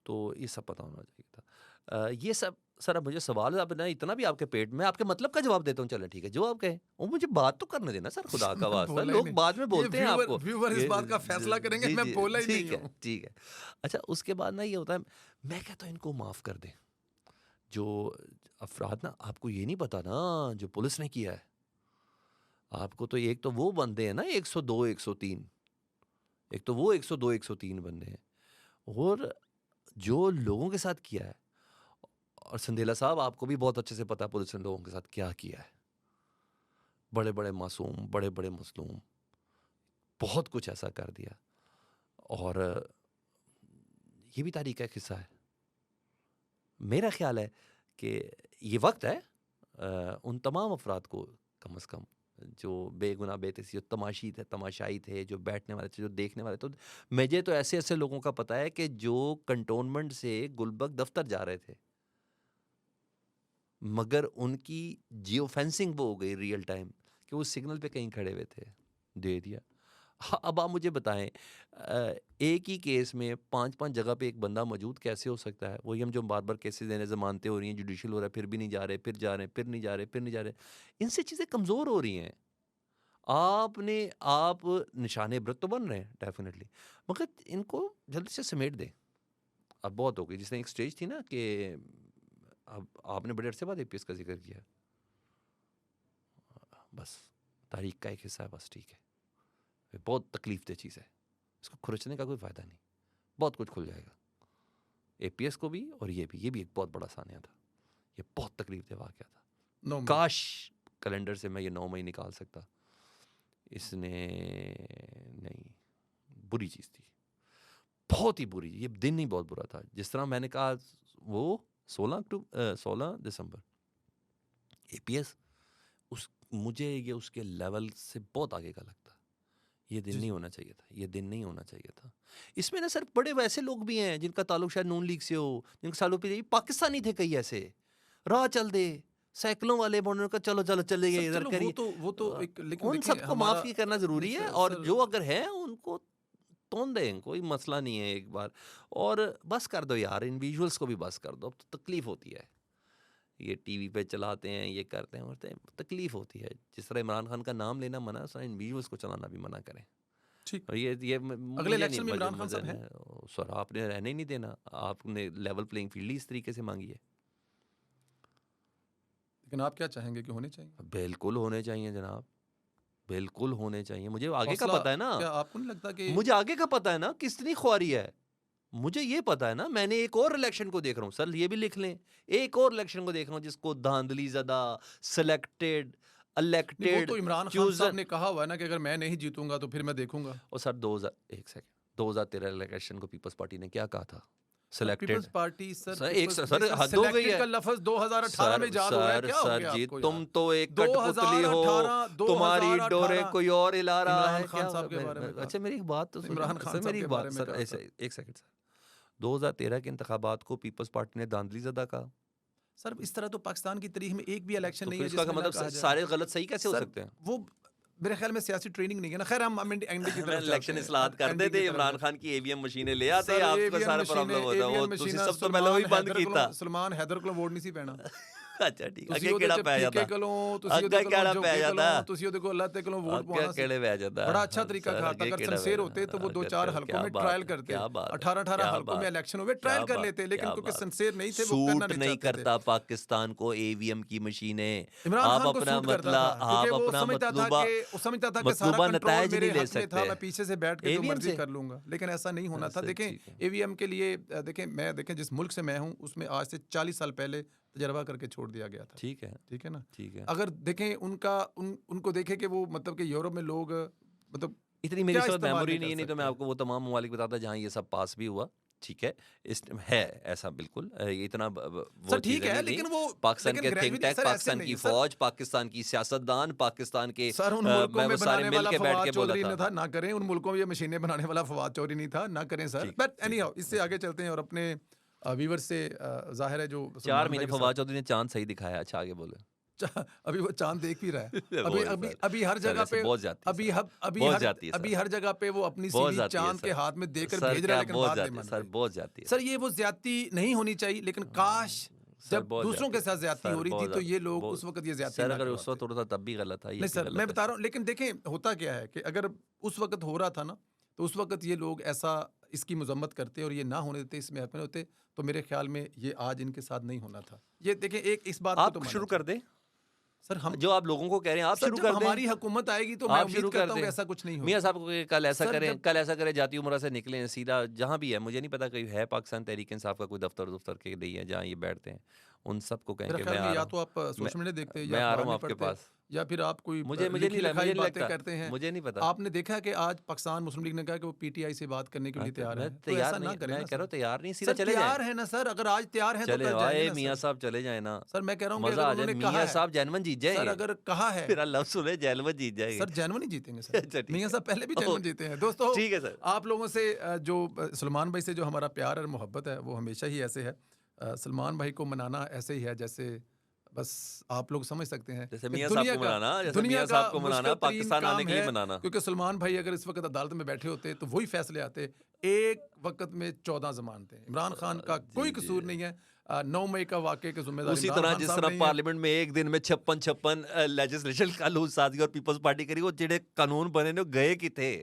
तो ये सब पता होना चाहिए था। ये सब सर, अब मुझे सवाल, अब ना इतना भी आपके पेट में, आपके मतलब का जवाब देता हूँ, चलो ठीक है, जो आप कहें वो मुझे बात तो करने देना सर, खुदा का मैं वास्ता। बोला ही लोग नहीं। बाद में ये बोलते हैं व्यूअर आपको व्यूअर इस ये बात का फैसला करेंगे, जी मैं जी, बोला ही नहीं ठीक है हूँ। ठीक है। अच्छा, उसके बाद ना ये होता है, मैं कहता हूँ इनको माफ़ कर दें। जो अफराद ना, आपको ये नहीं पता ना जो पुलिस ने किया है, आपको तो एक तो वो बंदे हैं ना 102 103, एक तो वो 102 103 बंदे हैं, और जो लोगों के साथ किया है। और संदेला साहब, आपको भी बहुत अच्छे से पता है पुलिस ने लोगों के साथ क्या किया है। बड़े बड़े मासूम, बड़े बड़े मजलूम, बहुत कुछ ऐसा कर दिया। और ये भी तारीख का एक हिस्सा है। मेरा ख्याल है कि ये वक्त है उन तमाम अफराद को, कम से कम जो बेगुनाह बेतसी, जो तमाशाई थे, जो बैठने वाले थे, जो देखने वाले, तो मुझे तो ऐसे ऐसे लोगों का पता है कि जो कंटोनमेंट से गुलबर्ग दफ्तर जा रहे थे, मगर उनकी जियो फेंसिंग वो हो गई रियल टाइम कि वो सिग्नल पे कहीं खड़े हुए थे, दे दिया। हाँ, अब आप मुझे बताएं, एक ही केस में 5-5 जगह पे एक बंदा मौजूद कैसे हो सकता है? वही हम जो बार-बार केसेस देने ज़मानतें हो रही हैं, जुडिशियल हो रहा है, फिर भी नहीं जा रहे, फिर जा रहे हैं, फिर नहीं जा रहे, फिर नहीं जा रहे। इनसे चीज़ें कमज़ोर हो रही हैं। आप निशाने इबरत तो बन रहे हैं डेफ़िनिटली, मगर इनको जल्दी से समेट दें। अब बहुत हो गई। जिसने एक स्टेज थी ना कि अब आपने बड़े अरसे बाद एपीएस का ज़िक्र किया। बस तारीख का एक हिस्सा है, बस ठीक है। ये बहुत तकलीफ दह चीज़ है, इसको खुरचने का कोई फ़ायदा नहीं। बहुत कुछ खुल जाएगा, एपीएस को भी, और ये भी एक बहुत बड़ा सानिया था। ये बहुत तकलीफ दह वाक़या था। 9 मई। काश कैलेंडर से मैं ये 9 मई निकाल सकता। इसने नहीं, बुरी चीज़ थी, बहुत ही बुरी। ये दिन ही बहुत बुरा था। जिस तरह मैंने कहा, वो 16 दिसंबर एपीएस, उस मुझे ये उसके लेवल से बहुत आगे का लगता। ये दिन जी, नहीं जी। होना चाहिए था, ये दिन नहीं होना चाहिए था। इसमें ना सिर्फ बड़े वैसे लोग भी हैं जिनका ताल्लुक शायद नून लीग से हो, जिनका सालों पे पाकिस्तानी थे कई ऐसे, राह चल दे, सैकड़ों वाले बोलने का, चलो चलो चले सर गए इधर चलो करिए। वो तो एक, लेकिन उन देखें सबको हमारा, माफ़ी करना ज़रूरी नहीं है, सर और सर जो अगर है उनको तोड़ दें, कोई मसला नहीं है एक बार। और बस कर दो यार, इन विजुअल्स को भी बस कर दो। अब तो तकलीफ़ होती है, ये टीवी पे चलाते हैं, ये करते हैं, तकलीफ़ होती है। जिस तरह इमरान खान का नाम लेना मना है, उस तरह इन विजुअल्स को चलाना भी मना करें। ठीक। और ये अगले मुझे नहीं, इलेक्शन में मुझे इमरान खान मुझे साहब हैं? नहीं सर, आपने रहने ही नहीं देना। आपने लेवल प्लेइंग फील्ड ही इस तरीके से मांगी है। लेकिन आप क्या चाहेंगे कि होने चाहिए? बिल्कुल होने चाहिए जनाब, बिल्कुल होने चाहिए। मुझे आगे का हौसला, पता है ना, क्या आपको नहीं लगता कि मुझे आगे का पता है ना कितनी ख्वारी है। मुझे ये पता है ना, मैंने एक और इलेक्शन को देख रहा हूँ सर, ये भी लिख लें, एक और इलेक्शन को देख रहा हूँ जिसको धांधली ज़दा, सिलेक्टेड, नहीं, वो इलेक्टेड, तो इमरान खान साहब चूजन। ने कहा हुआ है ना कि अगर मैं नहीं जीतूंगा तो फिर मैं देखूंगा। और सर 2000, एक सेकंड, 2013 इलेक्शन को पीपल्स पार्टी ने क्या कहा था? Sir selected. Peoples Party, sir sir एक पीपल्स नहीं सर सर, हद हो गई सिलेक्टेड है। का लफ्ज 2018 में जाल हो रहा है, क्या हो सर गया जी, आपको तुम यार? तो एक कठपुतली हो, 2018 तुम्हारी डोरे 2018 कोई और हिला रहा इमरान है खान क्या? साहब के बारे में कहा अच्छा, मेरी एक बात तो था। सुनिए इमरान ना खान सर, साहब मेरी के एक बारे बात में सर, कहा ऐसे था। एक सेकंड सर, 2013 के इंतखाबात को पीपल्स पार्टी ने धांधली ज़दा कहा, सर इस तरह तो पाकिस्तान की तारीख में एक भी इलेक्शन तो नहीं फिर है इसका जिसमें ना मतलब कहा जाए। सारे गलत सही कैसे हो सर सकते हैं? वो मेरे ख्याल में सियासी ट्रेनिंग नहीं है ना। खैर हम एनडी की मैं तरफ चलते इलेक्शन हैं, इस्लाहत करते एनडी की थे, तरफ इमरान चलते खान की ईवीएम मशीनें ले हैं। आते, सर आपका सारा प्रॉब्लम होता, वो एवीएम तुसी मशीनें सब तो पहले वही बंद कीता। सलमान हैदर को वोट नहीं सी पैना। अच्छा ठीक, ਤੁਸੀਂ ਅੱਗੇ ਉਹਦੇ ਕਿਹੜਾ ਚ ਪੈ ਫੀਕੇ ਜਾਂਦਾ, ਕੋਲੋਂ, ਤੁਸੀਂ ਉਹਦੇ ਅੱਗੇ ਕੋਲੋਂ ਕਿਹੜਾ ਪੈ ਜੋਗੇ ਜਾਂਦਾ, ਕੋਲੋਂ, ਤੁਸੀਂ ਉਹਦੇ ਕੋਲ ਅੱਲਾਹ ਤੇ ਕੋਲੋਂ वोट ਅੱਗੇ पवाना सी। ਕਿਹੜੇ ਪੈ ਜਾਂਦਾ बड़ा अच्छा तरीका सर, था। ਅੱਗੇ अगर ਕਿਹੜਾ सनसेर होते तो वो 2-4 हलकों क्या में बात ट्रायल है, करते, क्या बात है, 18-18 क्या हलकों में बात, इलेक्शन हुए, क्या ट्रायल कर बात, लेते, लेकिन क्या क्योंकि बात। सनसेर नहीं थे वो करना सूट नहीं नहीं चाहते थे। करता पाकिस्तान को ईवीएम की मशीनें। इमरान आप खान को अपना सूट करता था मतलब, क्योंकि आप वो अपना समझता था कि सारा मतलूबा कंट्रोल नतायज मेरे नहीं ले हक में था, सकते मैं पीछे से बैठ के जो ईवीएम मर्जी से। कर लूंगा, लेकिन ऐसा नहीं होना था। सर देखें ठीक है, ईवीएम के लिए देखें जिस मुल्क से मैं हूं उसमें आज से 40 साल पहले तजर्बा करके छोड़ दिया गया था। ठीक है, ठीक है ना। ठीक है। अगर देखें उनको देखें कि वो मतलब कि यूरोप में लोग मतलब इतनी मेरी क्या सब इस्तेमाल मेमोरी नहीं नहीं कर है, नहीं तो मैं सकते। आपको वो तमाम ममालिक बताता जहाँ ये सब पास भी हुआ। ठीक है, इस है ऐसा बिल्कुल ये इतना वो सर ठीक चीज़ें है, नहीं लेकिन रही। वो पाकिस्तान लेकिन के थिंक ग्रेजुअली टैंक, सर ऐसे पाकिस्तान नहीं की है सर। फौज, पाकिस्तान की सियासतदान, पाकिस्तान के सर उन मुल्कों मैं में वो सारे बनाने मिल वाला के बैठ फवाद के बोला चौधरी था। ने था, ना करें। उन मुल्कों में ये मशीनें बनाने वाला फवाद चौधरी नहीं था, ना करें सर। ठीक, बट ठीक, एनी हाउ, इससे आगे चलते हैं और अपने व्यूअर्स से जाहिर है जो 4 सलमान महीने भाई के फवाद साथ चौधरी ने चाँद सही दिखाया। अच्छा आगे बोलो। अभी वो चांद देख भी रहा है। वो अभी है अभी सर। अभी हर सर जगह ऐसे पे बहुत जाती है अभी सर। हब अभी बहुत हर जाती है अभी सर। हर जगह पे वो अपनी बहुत सीवी जाती है चांद के सर। हाथ में देकर सर भेज रहा क्या है, लेकिन बहुत बात नहीं जाती है मान सर, रहे। बहुत जाती है सर सर। ये वो ज्यादती नहीं होनी चाहिए, लेकिन काश सर जब बहुत दूसरों जाती के है साथ ज्यादती सर, हो रही थी बहुत तो ये लोग बहुत उस वक्त ये ज्यादती सर ना अगर उस वक़्त करवाते। हो रहा था तब भी गलत था, ये नहीं भी सर, गलत मैं है बता सर। रहा हूँ, लेकिन देखें होता क्या है कि अगर उस वक्त हो रहा था ना, तो उस वक्त ये लोग ऐसा इसकी मजम्मत करते और ये ना होने देते, इसमें अपने होते, तो मेरे ख्याल में ये आज इनके साथ नहीं होना था। ये देखें, एक इस बात को तो आप मानना शुरू कर चाहिए। दें, सर हम जो आप लोगों को कह रहे हैं आप सर शुरू जब कर दें। हमारी हुकूमत आएगी तो मैं आप उम्मीद शुरू कर करता हूँ कि दें। ऐसा कुछ नहीं मियाँ होगा। साहब को कहिए कल ऐसा सर करें, जब कल ऐसा करें, जाती उमरा से निकलें सीधा जहाँ भी है, मुझे नहीं पता कहीं है पाकिस्तान तहरीक इंसाफ का कोई दफ्तर के नहीं है जहाँ ये बैठते हैं, उन सबको कहें मेरा कि ख्याल मैं में आ या रहा तो हूँ, आप सोशल मीडिया देखते हैं या मैं आ रहा अखबार हूँ नहीं आपके पढ़ते, पास। या फिर आप कोई मुझे लिखी नहीं लिखाई मुझे नहीं बातें लगता, करते हैं। मुझे नहीं पता। आपने देखा कि आज पाकिस्तान मुस्लिम लीग ने कहा कि वो पीटीआई से बात करने के लिए तो तैयार मैं है, तो तैयार ऐसा ना नहीं, करें मैं ना कह रहा सर। हूँ तैयार नहीं, सीधा सर चले तैयार जाएं। है ना सर, अगर आज तैयार है तो चले कल जाएंगे आए ना मियाँ सर। साहब चले जाए ना, सर मैं कह रहा हूँ कि मजा अगर आ जाए, उन्होंने कहा मियाँ है, साहब जैनवन जीत सर जाएंगे। अगर कहा है, मेरा लफ्ज़ सुने, जैनवन जीत जाएंगे। सर जैनवन ही जीतेंगे सर। अच्छा ठीक मियाँ है, साहब पहले भी ओह, जैनवन जीते हैं। दोस्तों ठीक है सर। आप लोगों से जो सलमान भाई से जो हमारा प्यार और मोहब्बत है वो हमेशा ही ऐसे है। सलमान भाई को मनाना ऐसे ही है जैसे बस आप लोग समझ सकते हैं जैसे कि मियाँ साहब को मनाना, जैसे दुनिया मियाँ का साहब को मनाना, मुश्किल तरीन पाकिस्तान आने काम के लिए है, मनाना। क्योंकि सलमान भाई अगर इस वक्त अदालत में बैठे होते तो वही फैसले आते। एक वक्त में 14 जमानत थे। इमरान खान का जी, कोई जी। कसूर नहीं है। 9 मई का वाक़े की जिम्मेदार उसी इमरान तरह खान जिस साहब तरह नहीं है। पार्लियामेंट में एक दिन में 56 लेजिस्लेशन कानून साजी और पीपल्स पार्टी करी, वो जेडे कानून बने ने वो गए कि थे।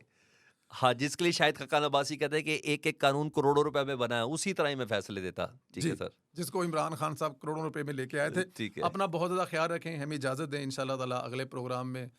हाँ, जिसके लिए शायद खकान अब्बासी कहते हैं कि एक-एक कानून करोड़ों रुपए में बना है, उसी तरह ही मैं फैसले देता। ठीक जी, है सर। जिसको इमरान खान साहब करोड़ों रुपए में लेके आए थे। ठीक है। अपना बहुत ज़्यादा ख्याल रखें, हमें इजाज़त दें। इंशाल्लाह ताला अगले प्रोग्राम में